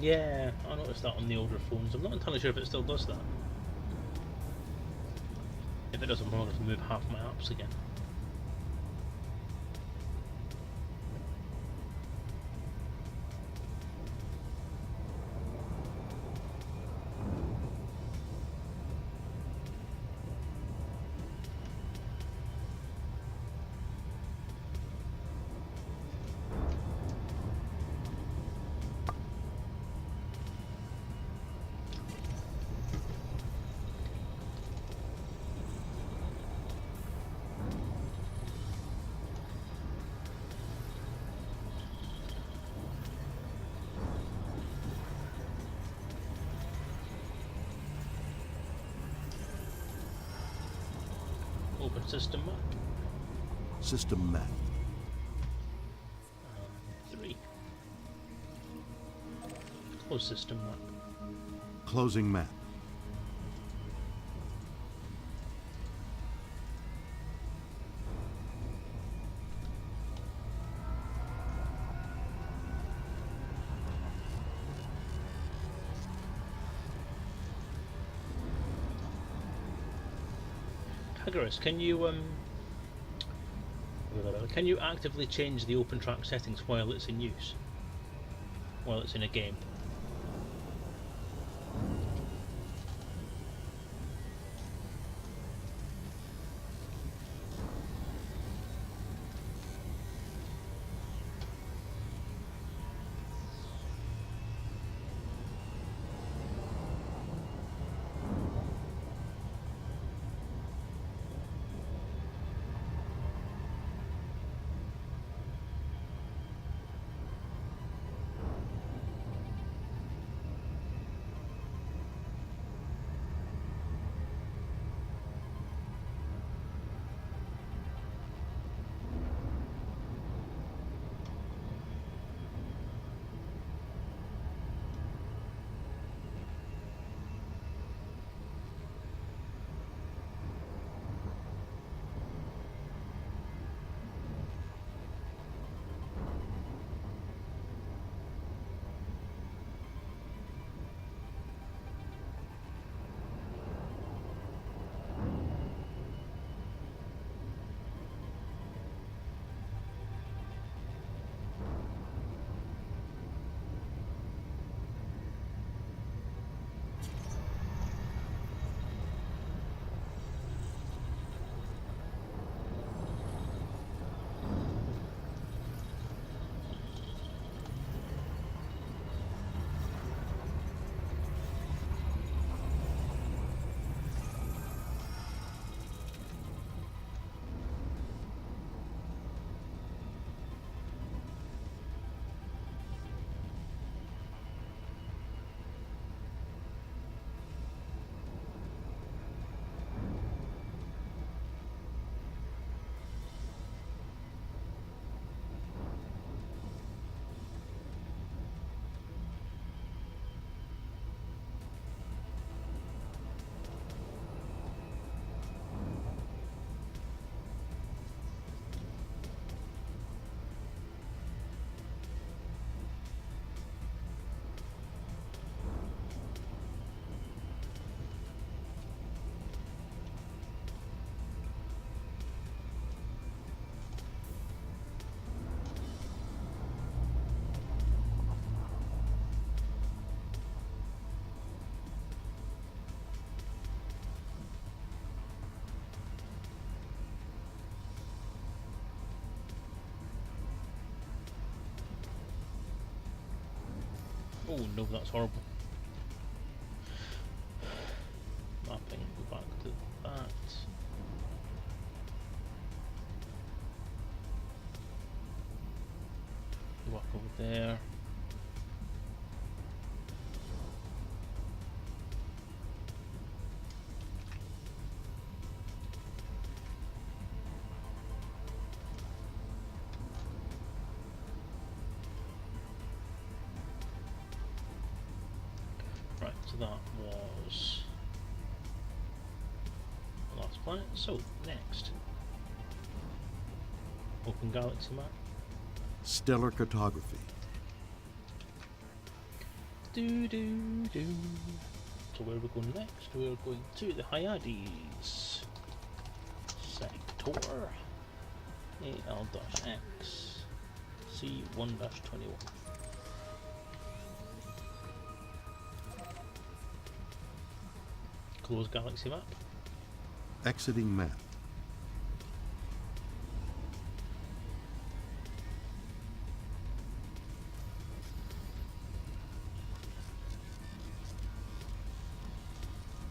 Yeah, I noticed that on the older phones. I'm not entirely sure if it still does that. If it doesn't, I'm going to have to move half my apps again. System map. System map. 3. Close system map. Closing map. Kagaris, can you actively change the open track settings while it's in use? While it's in a game? Oh no, that's horrible. Mapping, go back to that. Walk over there. Right, so that was the last planet. So, next. Open galaxy map. Stellar cartography. Do do do. So where are we going next? We're going to the Hyades sector. AL-X C1-21. Close galaxy map. Exiting map.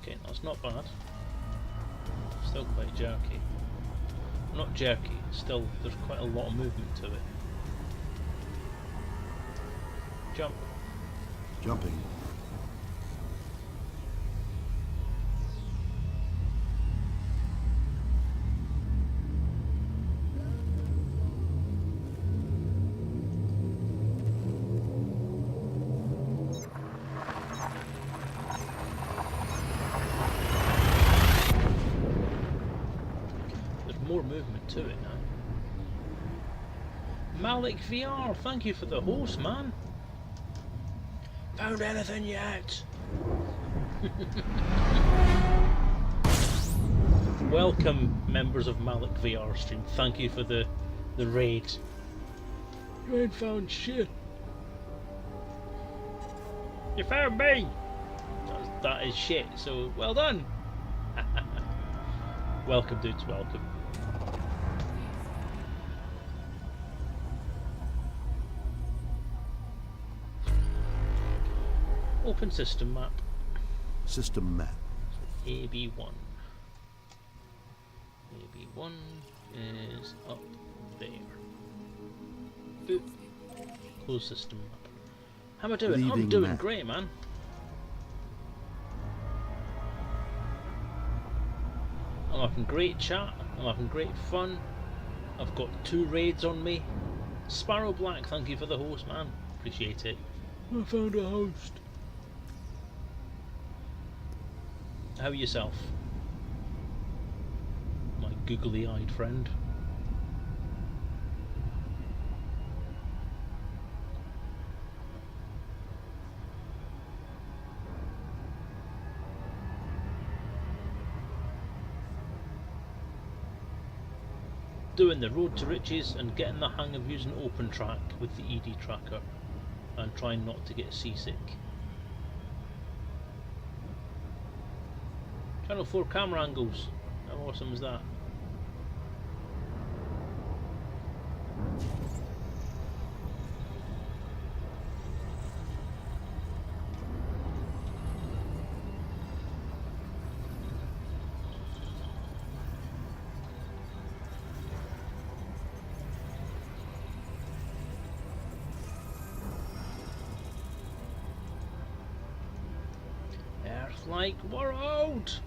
Okay, that's not bad. Still quite jerky. Not jerky, still there's quite a lot of movement to it. Jump. Jumping. to it now. Malik VR, thank you for the host, man. Found anything yet? Welcome, members of Malik VR stream. Thank you for the raid. You ain't found shit. You found me. That is shit. So well done. Welcome, dudes. Welcome. Open system map. System map. AB1. AB1 is up there. Boop. Close system map. How am I doing? I'm Leaving doing map. great, man. I'm having great chat. I'm having great fun. I've got 2 raids on me. Sparrow Black, thank you for the host, man. Appreciate it. I found a host. How are yourself? My googly-eyed friend. Doing the road to riches and getting the hang of using OpenTrack with the ED tracker and trying not to get seasick. Channel 4 camera angles. How awesome is that? Earth-like world!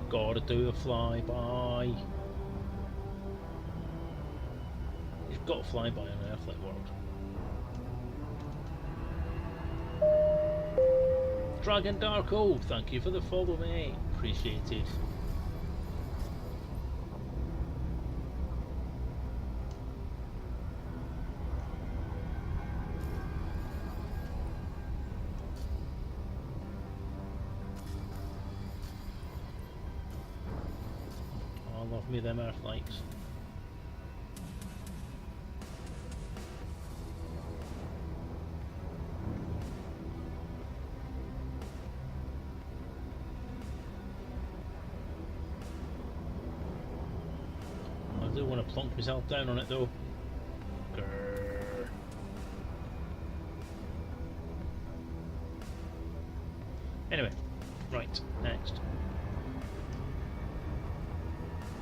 Gotta do a flyby. You've got to fly by an Earth-like world. Dragon Darko, thank you for the follow, mate. Appreciated. Love me them Earth likes. I do want to plonk myself down on it though. Grrr. Anyway, right, next.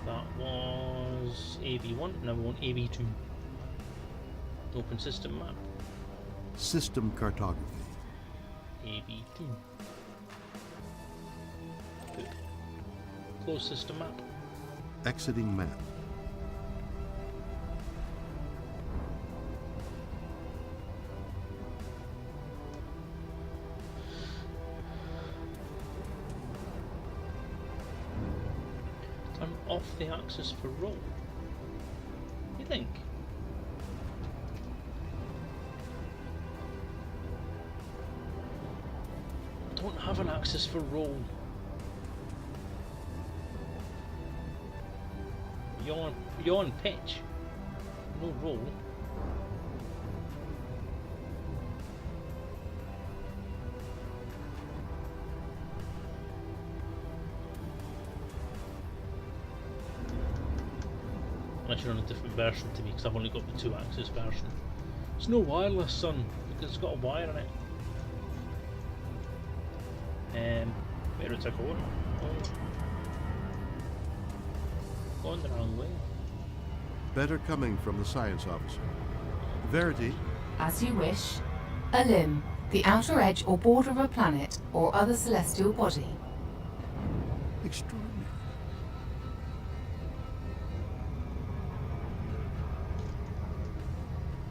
That was AB1, now we want AB2. Open system map. System cartography. AB2. Good. Close system map. Exiting map. Turn off the axis for roll. You think? Don't have an axis for roll. You're on pitch. No roll. Unless you're on a different version to me, because I've only got the 2-axis version. It's no wireless, son, because it's got a wire in it. Where it's going? Going the wrong way. Better coming from the science officer. Verity, As you wish. A limb, the outer edge or border of a planet or other celestial body. extraordinary.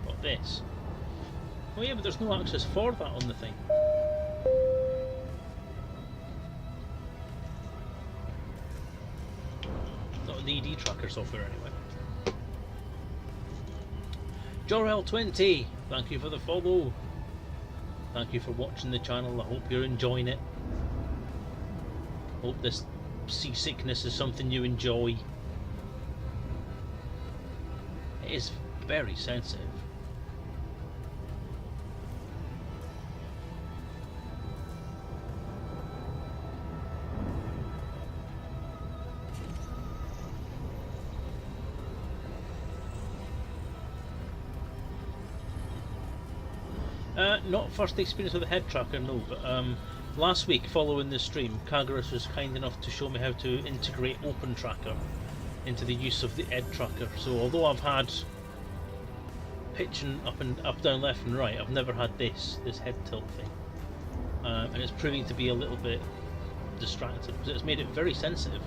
Got this. Oh yeah, but there's no access for that on the thing. Not in the ED tracker software anyway. Jorel20, thank you for the follow. Thank you for watching the channel. I hope you're enjoying it. Hope this seasickness is something you enjoy. It is very sensitive. Not first experience with the head tracker, no, but last week following the stream, Kagaris was kind enough to show me how to integrate Open Tracker into the use of the head tracker. So although I've had pitching up, down, left and right, I've never had this head tilt thing. And it's proving to be a little bit distracting because it's made it very sensitive,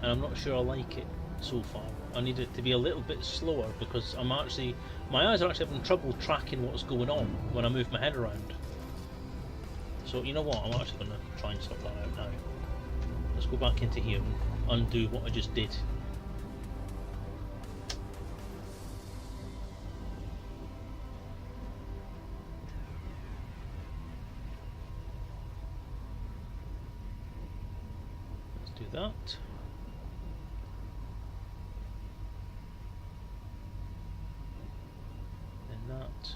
and I'm not sure I like it so far. I need it to be a little bit slower because my eyes are actually having trouble tracking what's going on when I move my head around. So you know what, I'm actually going to try and sort that out now. Let's go back into here and undo what I just did. Let's do that. That.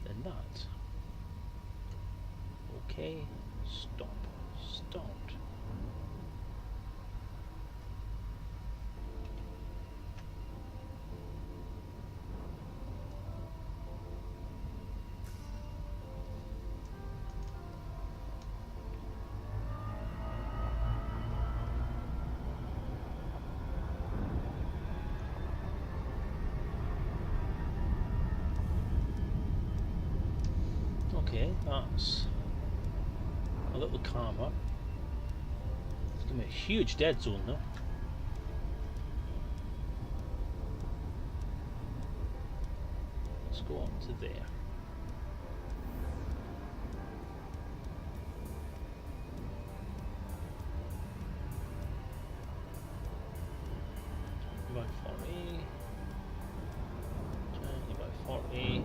Then that. Okay, stop, start. Okay, that's a little calmer. It's gonna be a huge dead zone though. Let's go on to there. About 40. About 40.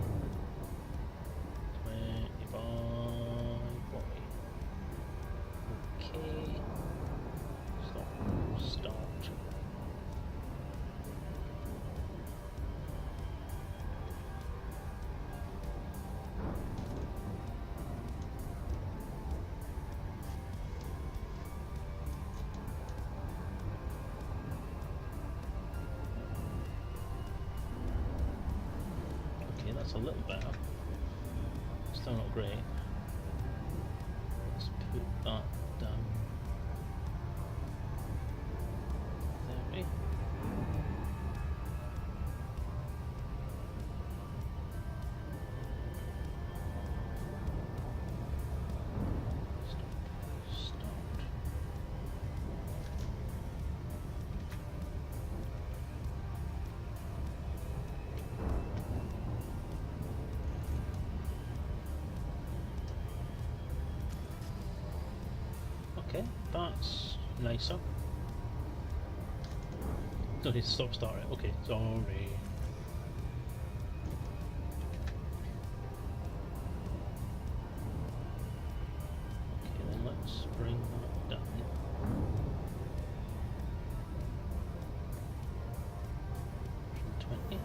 25, 40. Okay. Start. Okay, that's a little better. Still not great. Let's put that down. There we go. Start. Okay, that's nicer. Don't need to stop start it. Okay, sorry. Okay, then let's bring that down. From 20.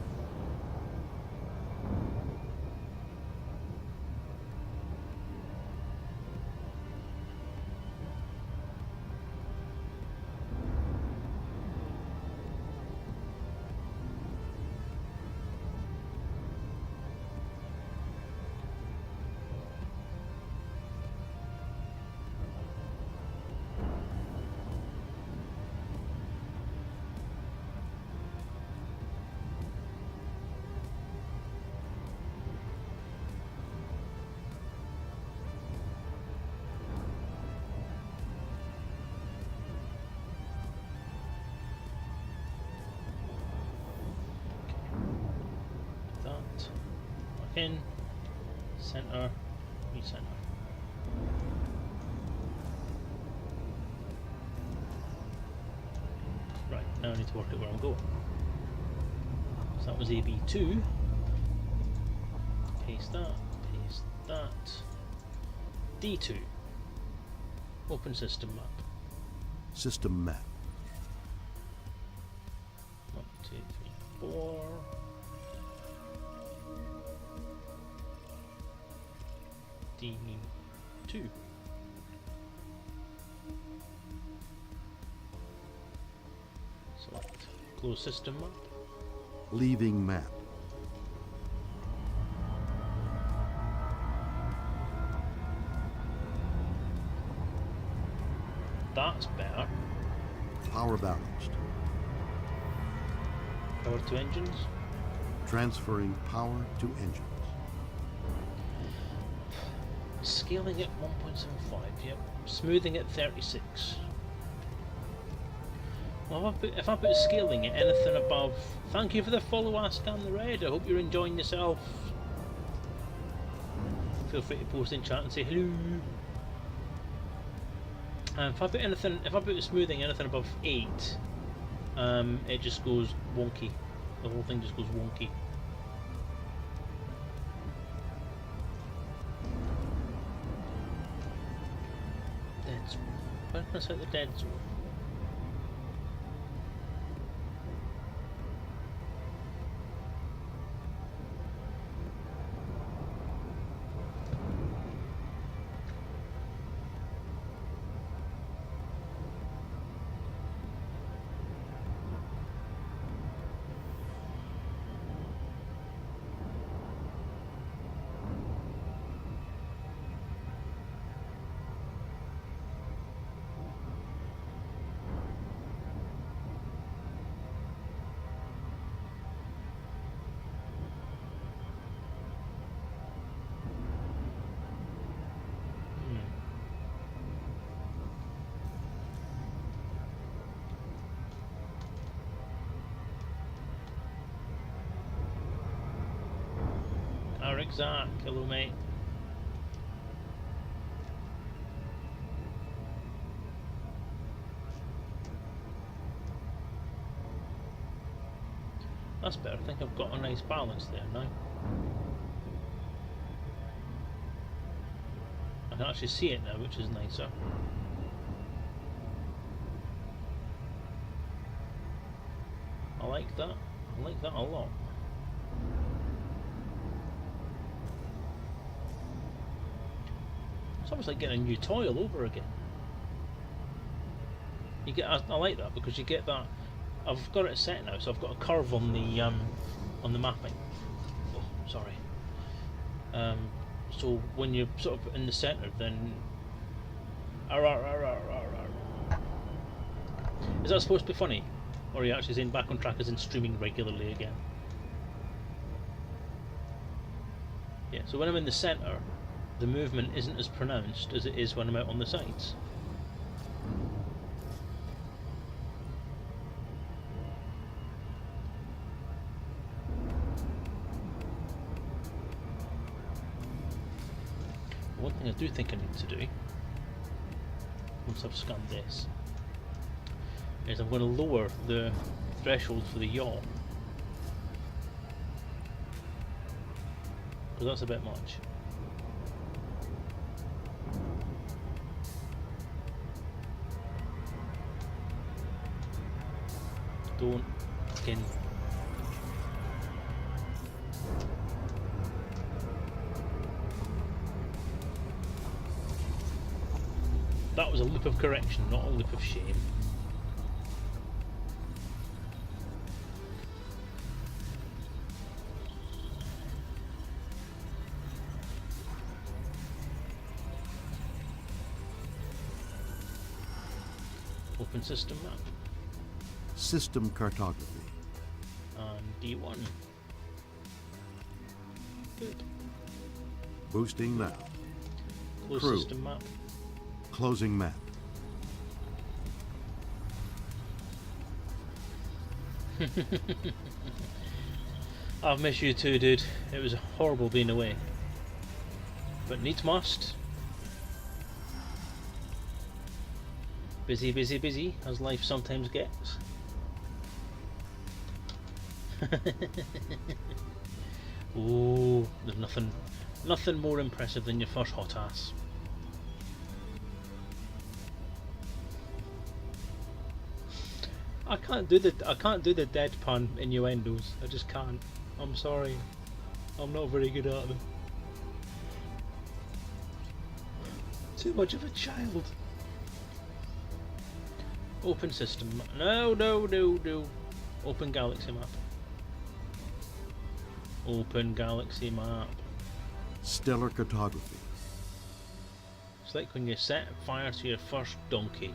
in, center, recenter. Right, now I need to work out where I'm going. So that was AB2. Paste that. D2. Open system map. System map. 1, 2, 3, 4. D2. Select close system map. Leaving map. That's better. Power balanced. Power to engines. Transferring power to engines. Scaling at 1.75, yep. Smoothing at 36. Well, if I put scaling at anything above... Thank you for the follow, Ask and the Red. I hope you're enjoying yourself. Feel free to post in chat and say hello. If I put smoothing anything above 8, it just goes wonky. The whole thing just goes wonky. Dead zone. Where can I set the dead zone? Zach, hello mate. That's better. I think I've got a nice balance there now. I can actually see it now, which is nicer. I like that. I like that a lot. It's almost like getting a new toy all over again. You get, I like that because you get that. I've got it set now, so I've got a curve on the mapping. Oh, sorry. So when you're sort of in the centre, then is that supposed to be funny, or are you actually saying back on track as in streaming regularly again? Yeah. So when I'm in the centre, the movement isn't as pronounced as it is when I'm out on the sides. One thing I do think I need to do, once I've scanned this, is I'm going to lower the threshold for the yaw, because that's a bit much. Don't fucking... That was a leap of correction, not a leap of shame. Open system map. System cartography. And D1. Good. Boosting now. Close Crew. system map. Closing map. I've missed you too, dude. It was horrible being away. But needs must. Busy, busy, busy, as life sometimes gets. Ooh, there's nothing more impressive than your first hot ass. I can't do the deadpan innuendos. I just can't. I'm sorry. I'm not very good at them. Too much of a child. Open system. No. Open galaxy map. Open galaxy map. Stellar cartography. It's like when you set fire to your first donkey,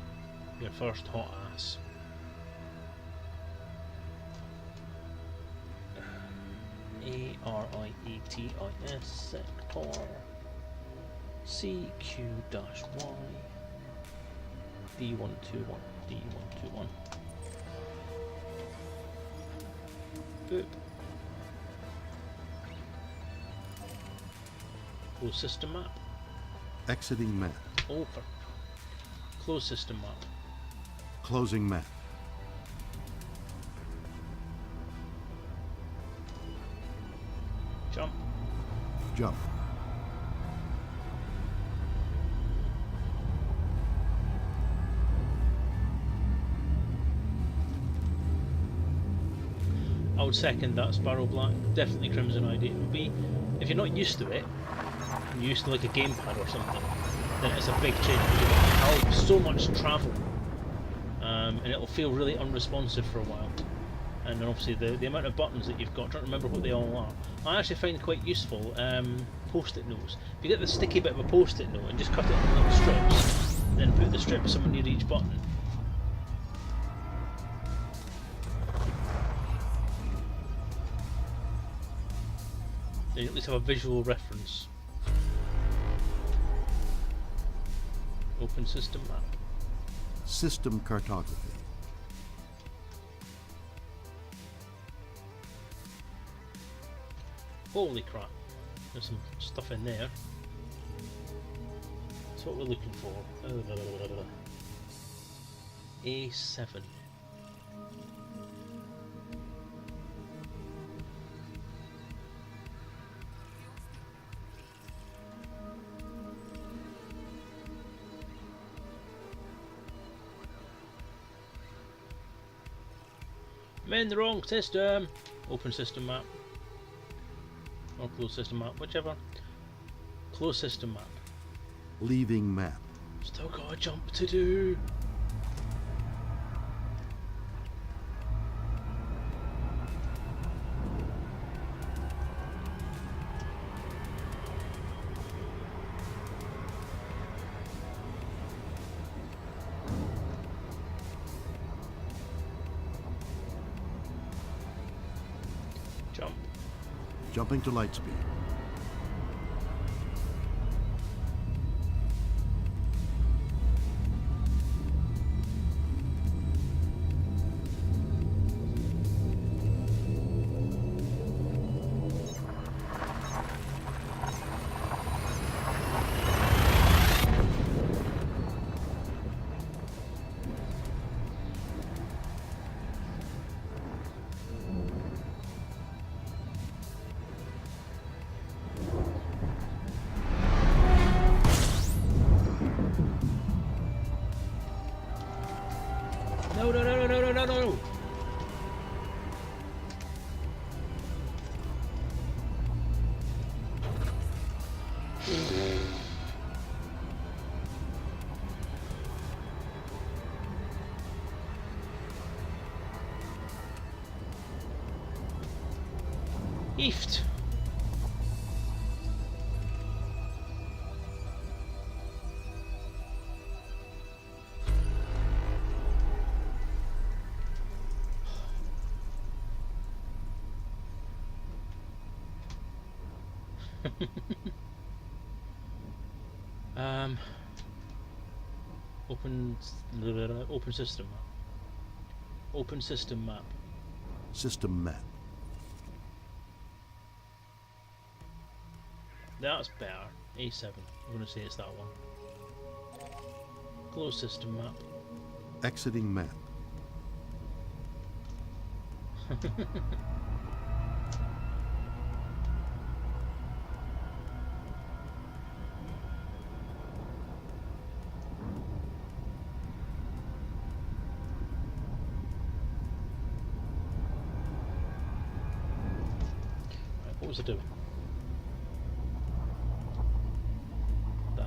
your first hot ass. ARIETIS sector CQ-Y D121 D121. Boop. Closed system map. Exiting map. Over. Closed system map. Closing map. Jump. Jump. I would second that, Sparrow Black. Definitely Crimson ID. It would be, if you're not used to it, and you're used to like a gamepad or something, then it's a big change. You'll have so much travel, and it'll feel really unresponsive for a while. And then obviously the amount of buttons that you've got, I don't remember what they all are. I actually find quite useful post-it notes. If you get the sticky bit of a post-it note and just cut it into little strips, then put the strip somewhere near each button. Then you at least have a visual reference. Open system map. System cartography. Holy crap, there's some stuff in there. That's what we're looking for. A7. I'm in the wrong system. Open system map. Or closed system map, whichever. Closed system map. Leaving map. Still got a jump to do. Jump. Jumping to light speed. No. Eeft. Open system map. Open system map. System map. That's better. A7. I'm going to say it's that one. Closed system map. Exiting map. Right, what was I doing? That.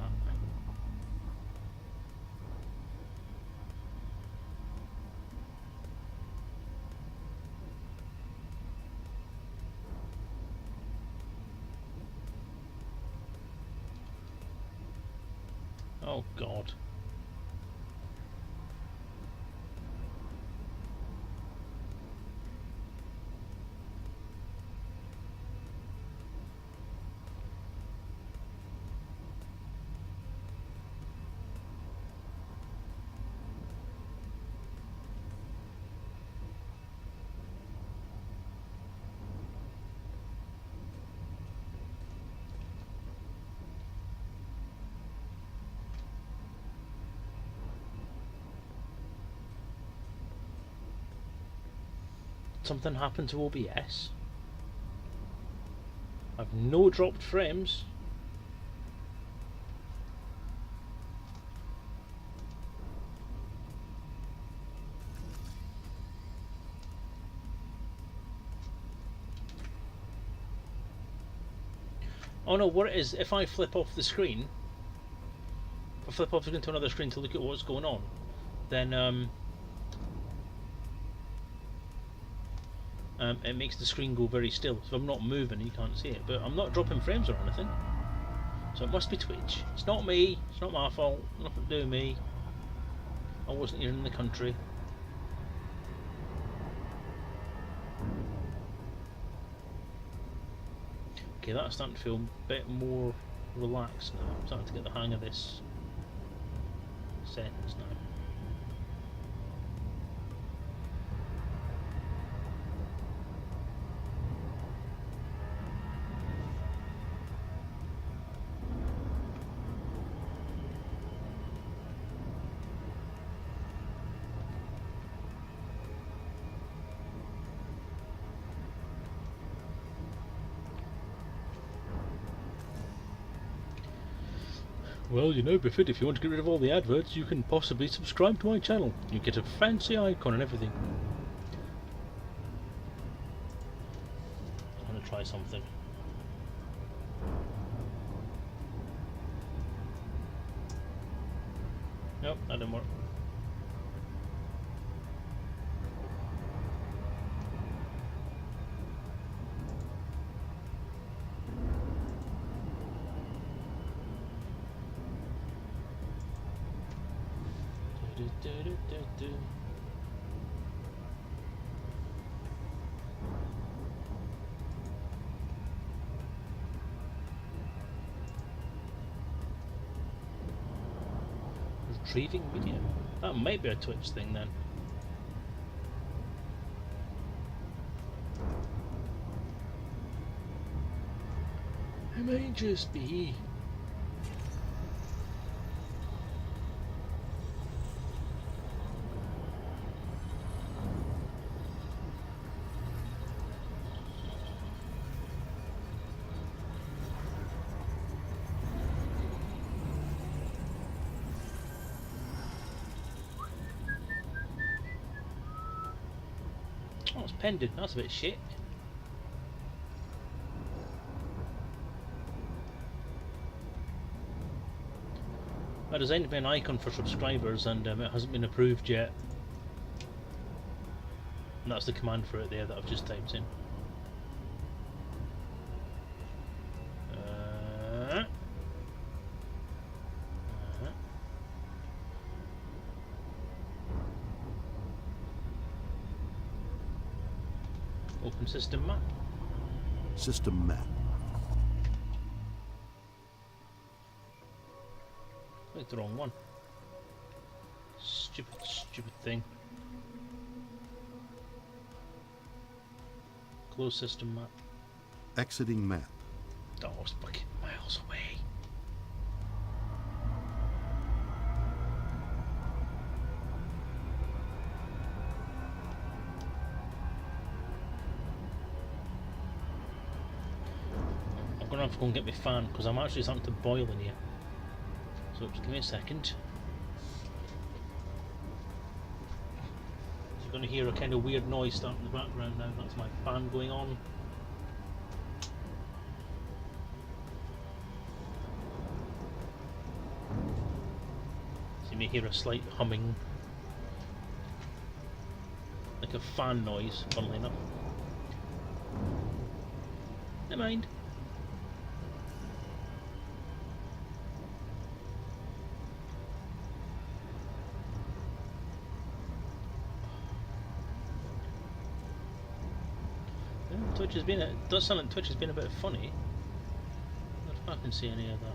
Oh God. Something happened to OBS? I've no dropped frames. Oh no, what it is, if I flip off the screen, if I flip off the screen to another screen to look at what's going on, then it makes the screen go very still. So if I'm not moving, you can't see it. But I'm not dropping frames or anything. So it must be Twitch. It's not me. It's not my fault. Nothing to do with me. I wasn't here in the country. Okay, that's starting to feel a bit more relaxed now. I'm starting to get the hang of this sentence now. Well, you know, Biffid, if you want to get rid of all the adverts, you can possibly subscribe to my channel. You get a fancy icon and everything. I'm going to try something. Nope, that didn't work. Retrieving video. That might be a Twitch thing then. It may just be. Oh, it's pending. That's a bit shit. I designed to be an icon for subscribers and it hasn't been approved yet. And that's the command for it there that I've just typed in. Open system map. System map. Clicked the wrong one. Stupid, stupid thing. Close system map. Exiting map. Oh, it's fucking map. miles away. I'm gonna have to go and get my fan because I'm actually starting to boil in here. So just give me a second. You're going to hear a kind of weird noise starting in the background now. That's my fan going on. So you may hear a slight humming, like a fan noise, funnily enough. Never mind. Twitch has been. It does sound like Twitch has been a bit funny. I don't know if I can see any of that.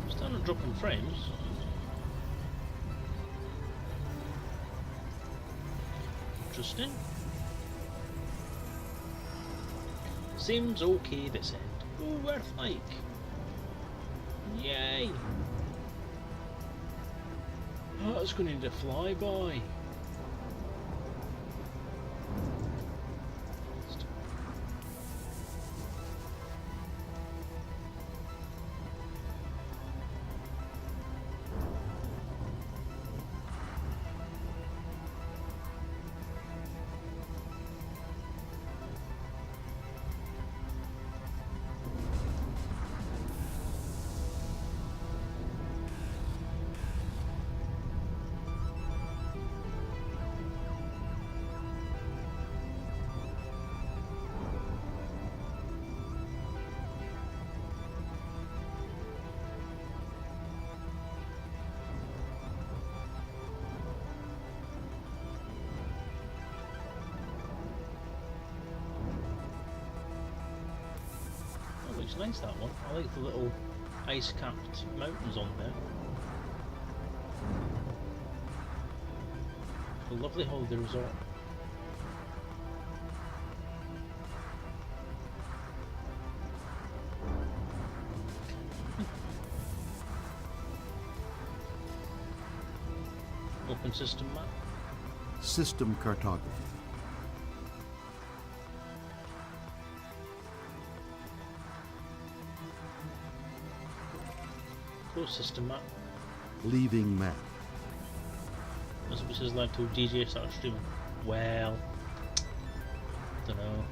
Still not dropping frames. Interesting. Seems okay this end. Oh, Earth-like. Yay! Oh, it's going to need a flyby. Looks nice, that one. I like the little ice-capped mountains on there. A lovely holiday resort. Open system map. System cartography. Close system map. Leaving map. That's what it says like till DJ starts streaming. Well, don't know.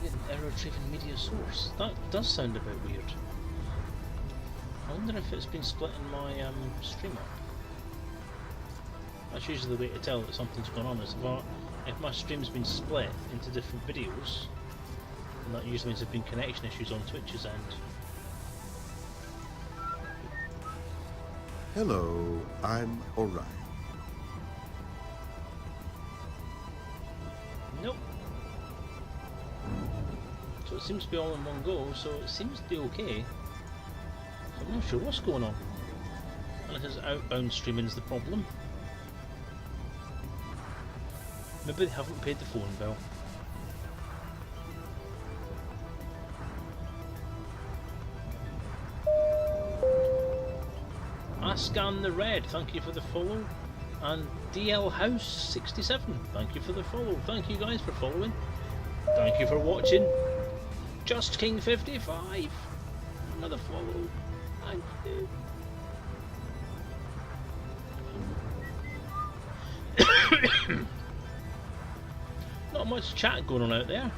An error-driven media source. That does sound a bit weird. I wonder if it's been split in my stream up. That's usually the way to tell that something's gone on. Is if my stream's been split into different videos, and that usually means there've been connection issues on Twitch's end. Hello, I'm Orion. Nope. So it seems to be all in one go, so it seems to be okay. So I'm not sure what's going on. Unless it's outbound streaming is the problem. Maybe they haven't paid the phone bill. I scan the red, thank you for the follow. And DL House 67, thank you for the follow. Thank you guys for following. Thank you for watching. Just King 55, another follow. Thank you. Not much chat going on out there.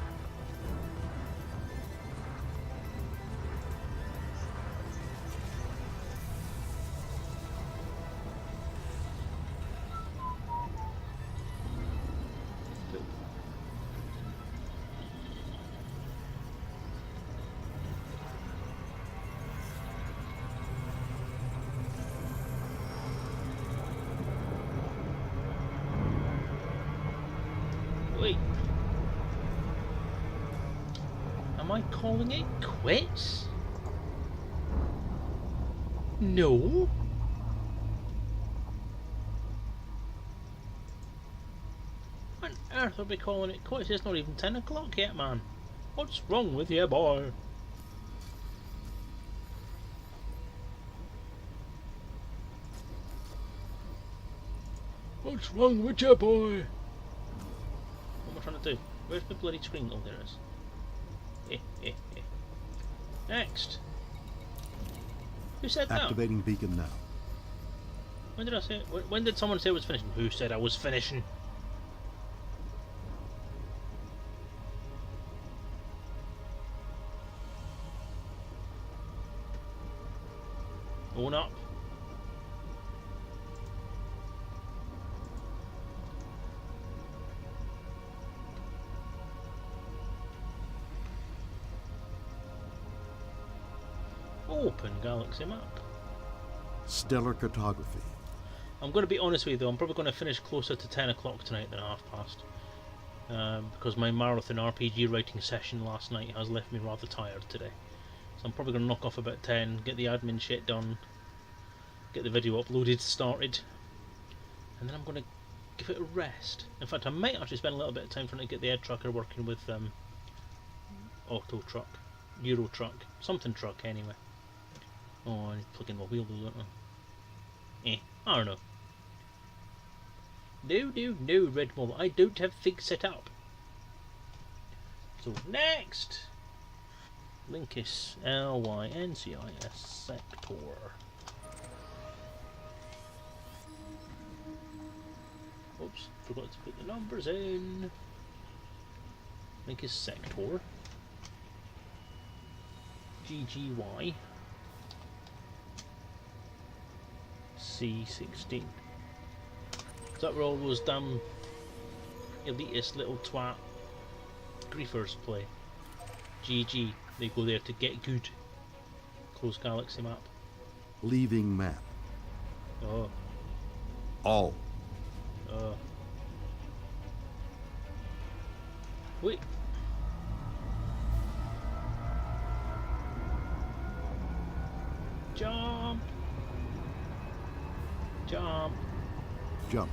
Wait. Am I calling it quits? No. What on earth are we calling it quits? It's not even 10 o'clock yet, man. What's wrong with you, boy? What's wrong with you, boy? What am I trying to do? Where's the bloody screen? Oh, there it is. Next. Who said that? Activating beacon now. When did I say it? When did someone say I was finishing? Who said I was finishing? Own up. Open galaxy map. Stellar cartography. I'm going to be honest with you though, I'm probably going to finish closer to 10 o'clock tonight than past. Because my marathon RPG writing session last night has left me rather tired today. So I'm probably going to knock off about 10, get the admin shit done, get the video uploaded, started, and then I'm going to give it a rest. In fact, I might actually spend a little bit of time trying to get the Ed Tracker working with Auto Truck, Euro Truck, something truck anyway. Oh, I need to plug in my wheel though, don't I? I don't know. No, Red Mole, I don't have things set up. So next, Lyncis, Lyncis Sector. Oops, forgot to put the numbers in. Lyncis Sector. GGY. C16. Is that where all those damn elitist little twat griefers play? GG, they go there to get good. Close galaxy map. Leaving map. Oh. All. Wait. Jump. Jump. Jump.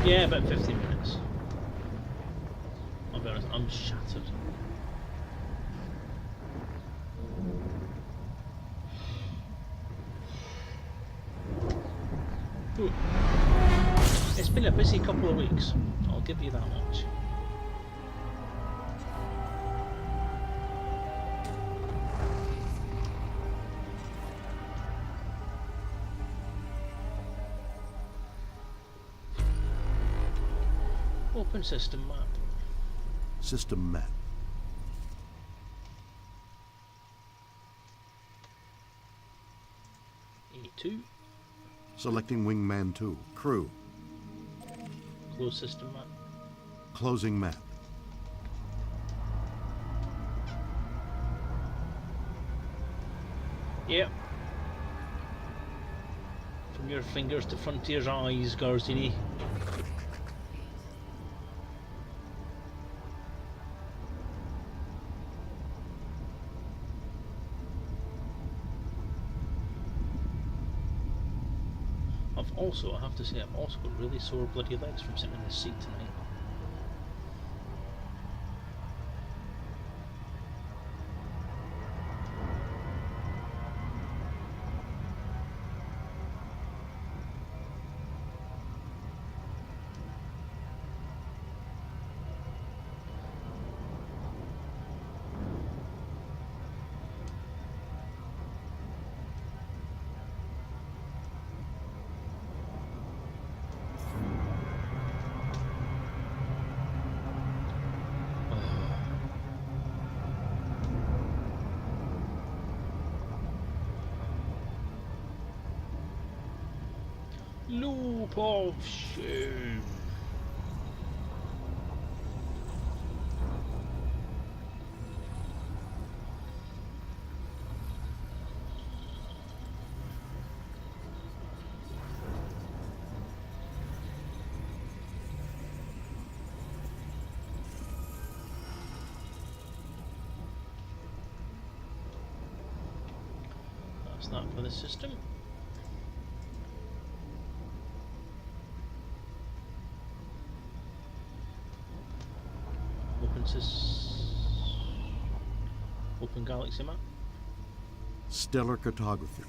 Yeah, about 15 minutes. I'll be honest, I'm shattered. It's been a busy couple of weeks, I'll give you that much. Open system map. System map. A2. Selecting Wingman 2. Crew. Closed system map. Closing map. Yep. From your fingers to Frontier's eyes, Garzini. I have to say, I've also got really sore bloody legs from sitting in this seat tonight. Loop of shame. That's that for the system. Open galaxy map. Stellar cartography.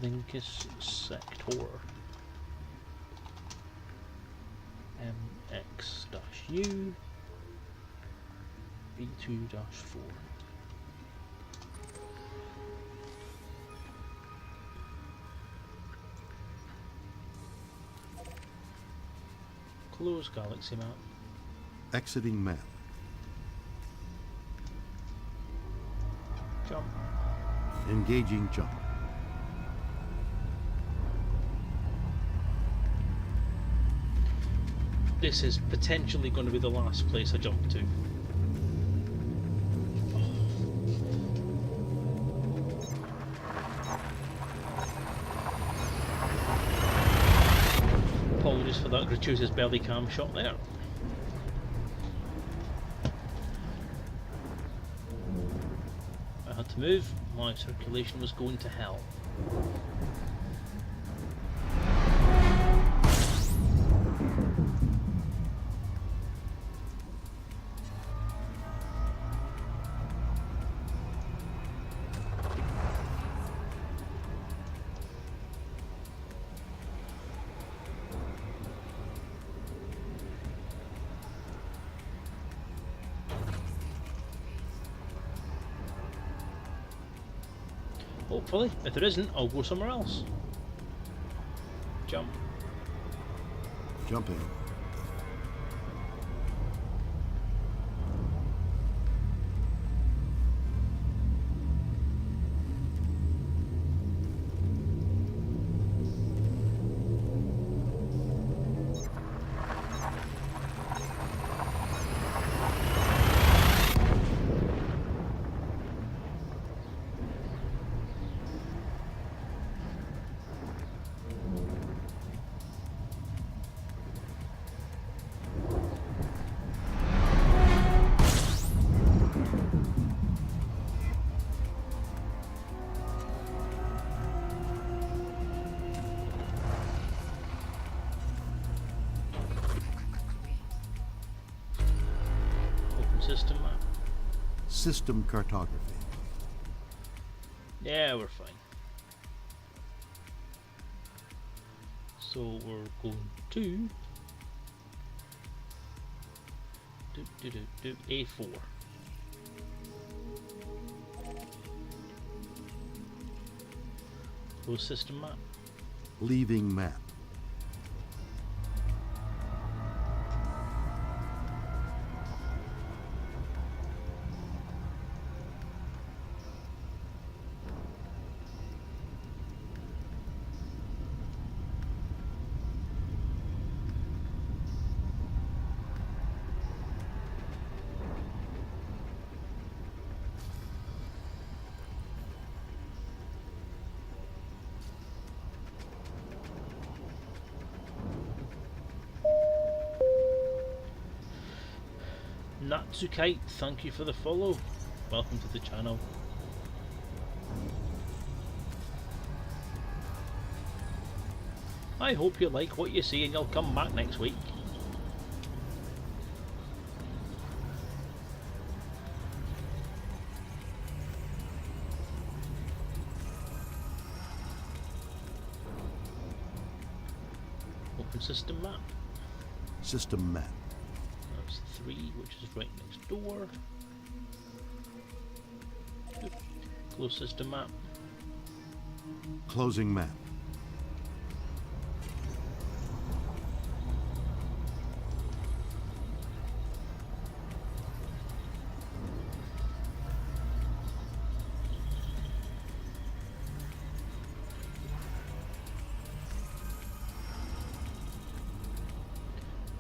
Lincus sector. MX-U B2-4. Close galaxy map. Exiting map. Jump. Engaging jump. This is potentially going to be the last place I jump to. Apologies for that gratuitous belly cam shot there. I had to move, my circulation was going to hell. Hopefully, if there isn't, I'll go somewhere else. Jump. Jumping. System map. System cartography. Yeah, we're fine. So we're going to A4. Go system map. Leaving map. Natsukite, thank you for the follow. Welcome to the channel. I hope you like what you see and you'll come back next week. Open system map. System map. That's 3, which is right next door. Good. Close system map. Closing map.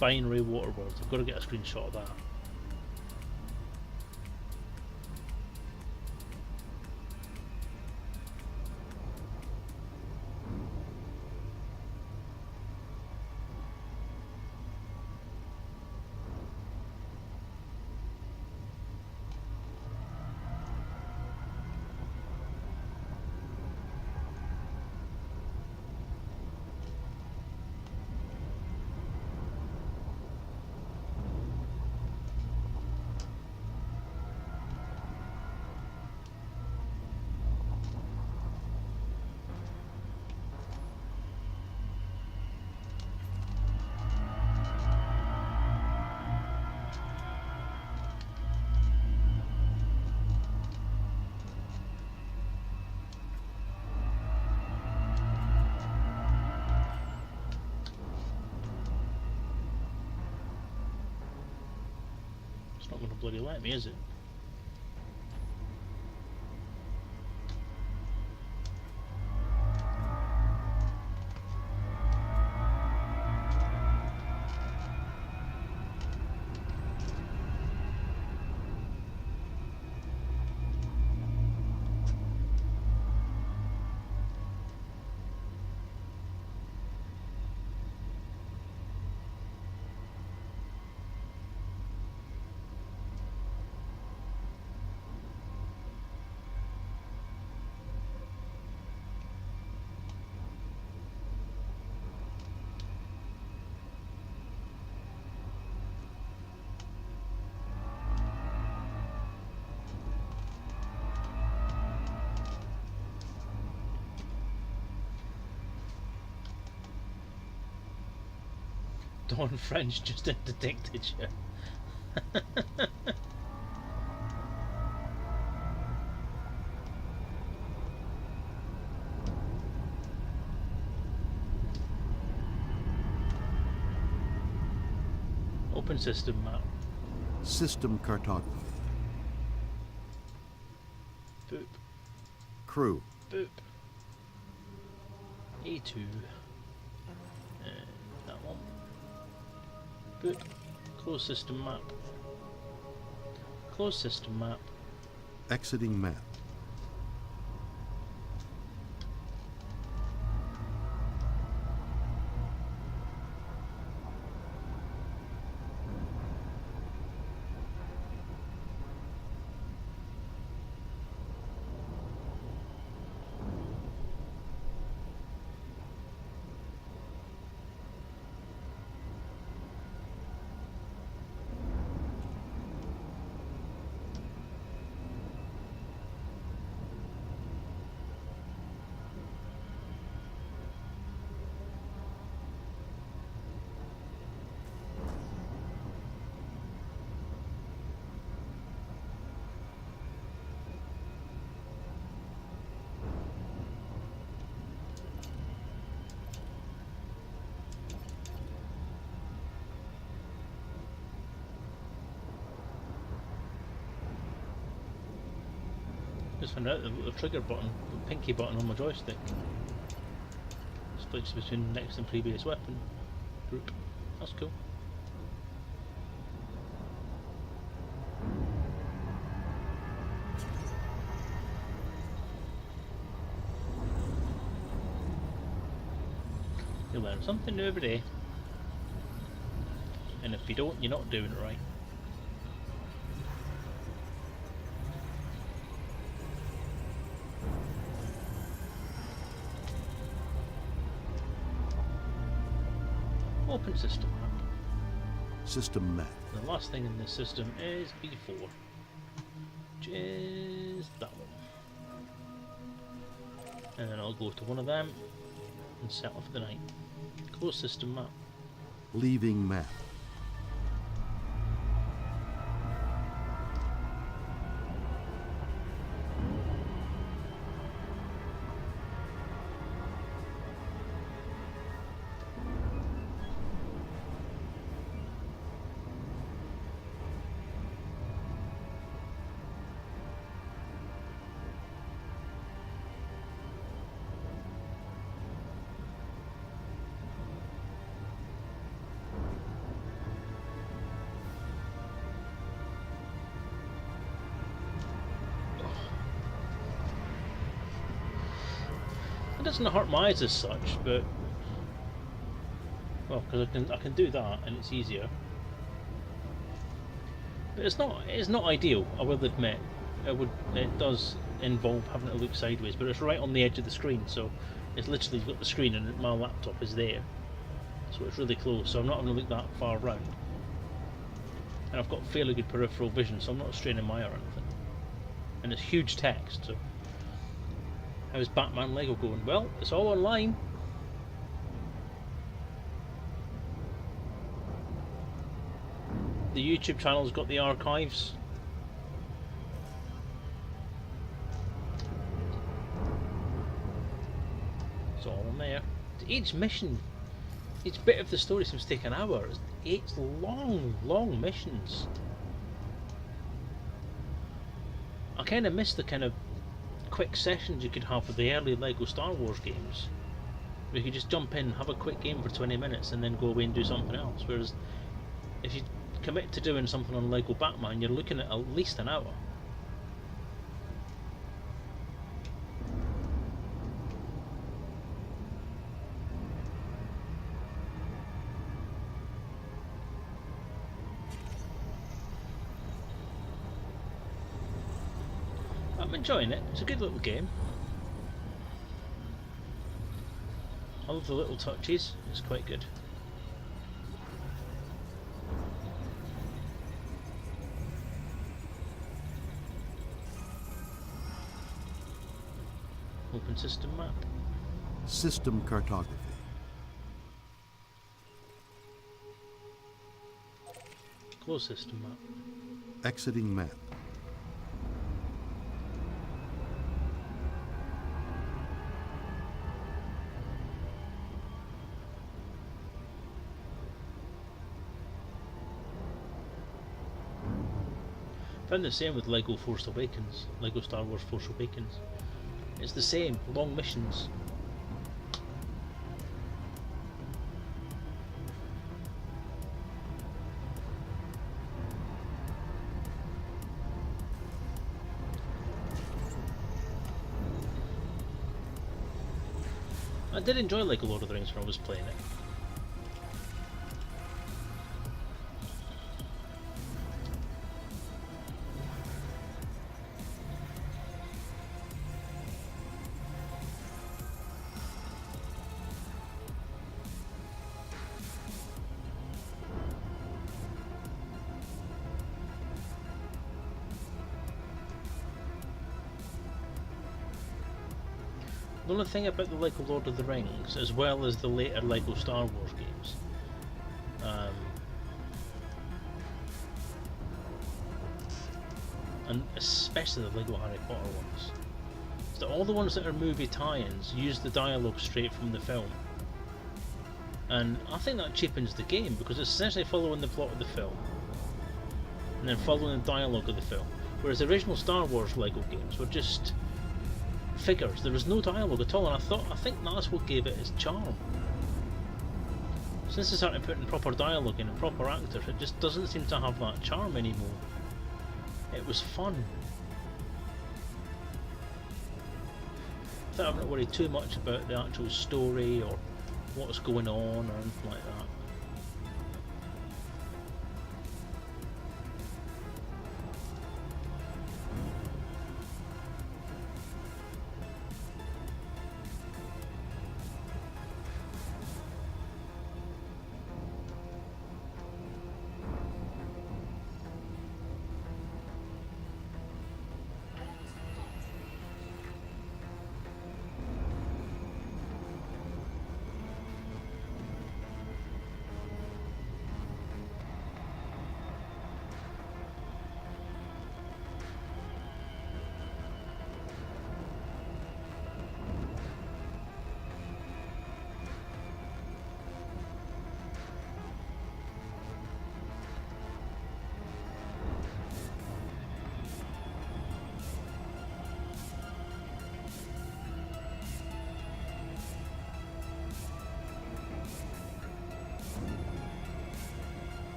Binary water world. I've got to get a screenshot of that. It's not going to bloody let me, is it? Dawn French just interdicted you. Open system map. System cartography. Boop. Crew. Boop. A2. That one. Boop. Close system map. Close system map. Exiting map. Just found out the trigger button, the pinky button on my joystick, splits between next and previous weapon group. That's cool. You learn something new every day, and if you don't, you're not doing it right. weapon system. System met. The last thing in this system is B4, which is that one. And then I'll go to one of them and settle for the night. Close system map. Leaving map. It doesn't hurt my eyes as such, but well, because I can do that and it's easier. But it's not ideal. I will admit, it does involve having to look sideways, but it's right on the edge of the screen, so it's literally got the screen and my laptop is there, so it's really close. So I'm not going to look that far round, and I've got fairly good peripheral vision, so I'm not straining my eye or anything. And it's huge text, so. How's Batman Lego going? Well, it's all online. The YouTube channel's got the archives. It's all on there. Each mission, each bit of the story seems to take an hour. It's long missions. I kind of miss the kind of quick sessions you could have with the early Lego Star Wars games, where you could just jump in, have a quick game for 20 minutes and then go away and do something else. Whereas if you commit to doing something on Lego Batman, you're looking at least an hour. I'm enjoying it. It's a good little game. I love the little touches. It's quite good. Open system map. System cartography. Close system map. Exiting map. Found the same with Lego Force Awakens, Lego Star Wars Force Awakens. It's the same, long missions. I did enjoy Lego Lord of the Rings when I was playing it. The only thing about the Lego Lord of the Rings, as well as the later Lego Star Wars games, and especially the Lego Harry Potter ones, is that all the ones that are movie tie-ins use the dialogue straight from the film. And I think that cheapens the game, because it's essentially following the plot of the film and then following the dialogue of the film. Whereas the original Star Wars Lego games were just figures. There was no dialogue at all, and I think that's what gave it its charm. Since they started putting proper dialogue in and proper actors, it just doesn't seem to have that charm anymore. It was fun. Without having to worry too much about the actual story or what's going on or anything like that.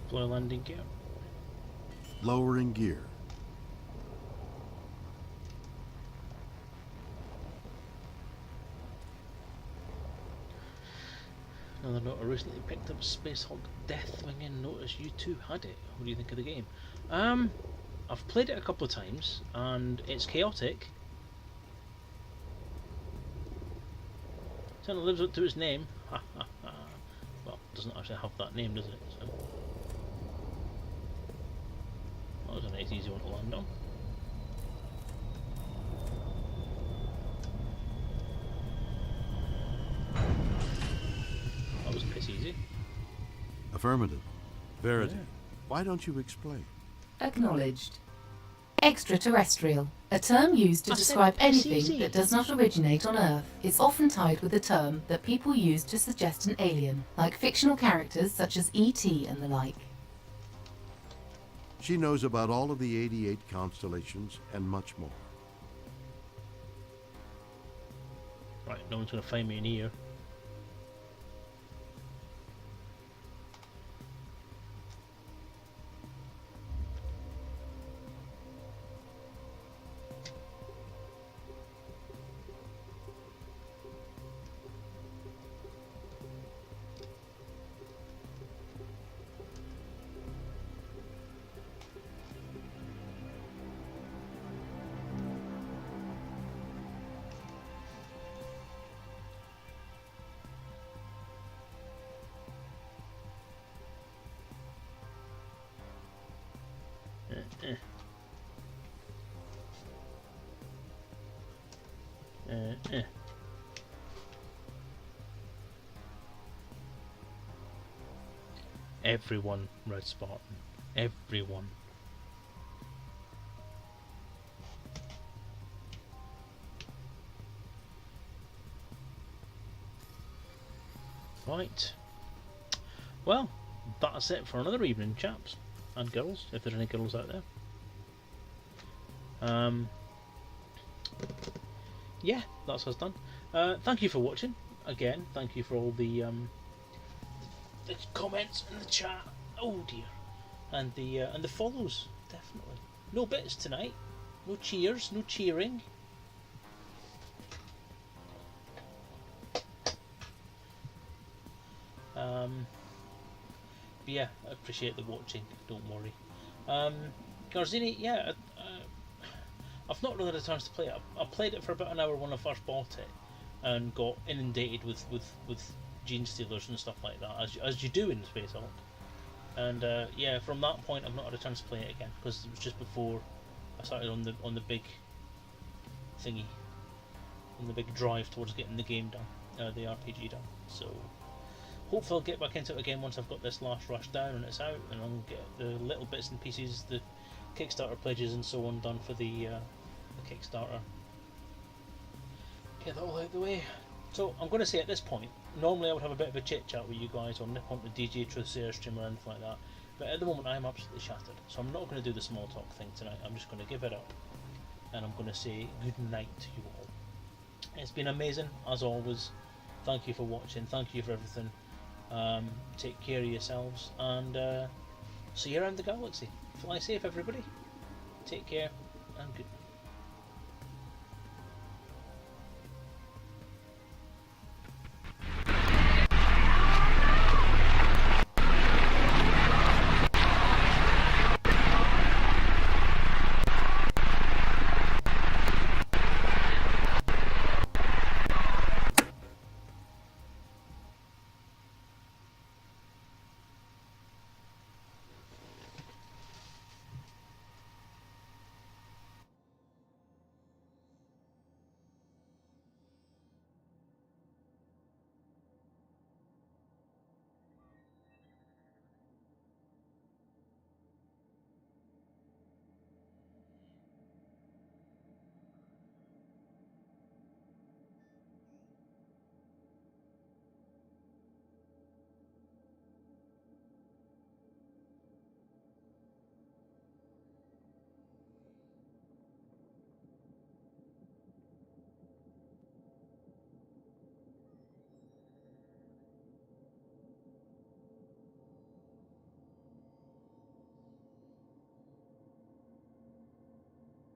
Deploy landing gear. Lowering gear. Another note, I recently picked up Space Hulk Deathwing and noticed you two had it. What do you think of the game? I've played it a couple of times and it's chaotic. Certainly lives up to its name. Ha ha ha. Well, it doesn't actually have that name, does it? So. That was a nice easy one to land on. That was piss easy. Affirmative. Verity. Yeah. Why don't you explain? Acknowledged. Extraterrestrial, a term used to I said describe piss anything easy. that does not originate on Earth. It's often tied with a term that people use to suggest an alien, like fictional characters such as E.T. and the like. She knows about all of the 88 constellations and much more. Right, no one's going to find me in here. Everyone, Red Spartan. Everyone. Right. Well, that's it for another evening, chaps. And girls, if there's any girls out there. Yeah, that's us done. Thank you for watching. Again, thank you for all the comments and the chat. Oh dear, and the follows. Definitely. No bits tonight. No cheers. No cheering. But yeah, I appreciate the watching. Don't worry. Garzini, yeah. I've not really had a chance to play it. I played it for about an hour when I first bought it, and got inundated with gene stealers and stuff like that, as you do in Space Hulk. And yeah, from that point I've not had a chance to play it again because it was just before I started on the big thingy, on the big drive towards getting the game done, the RPG done. So hopefully I'll get back into it again once I've got this last rush down and it's out, and I'll get the little bits and pieces, the Kickstarter pledges and so on done for the Kickstarter. Get that all out of the way. So I'm going to say at this point, normally I would have a bit of a chit chat with you guys or nip onto DJ Truth stream or anything like that, but at the moment I am absolutely shattered, so I'm not going to do the small talk thing tonight. I'm just going to give it up and I'm going to say good night to you all. It's been amazing as always. Thank you for watching, thank you for everything. Take care of yourselves and see you around the galaxy. Fly safe everybody. Take care and good night.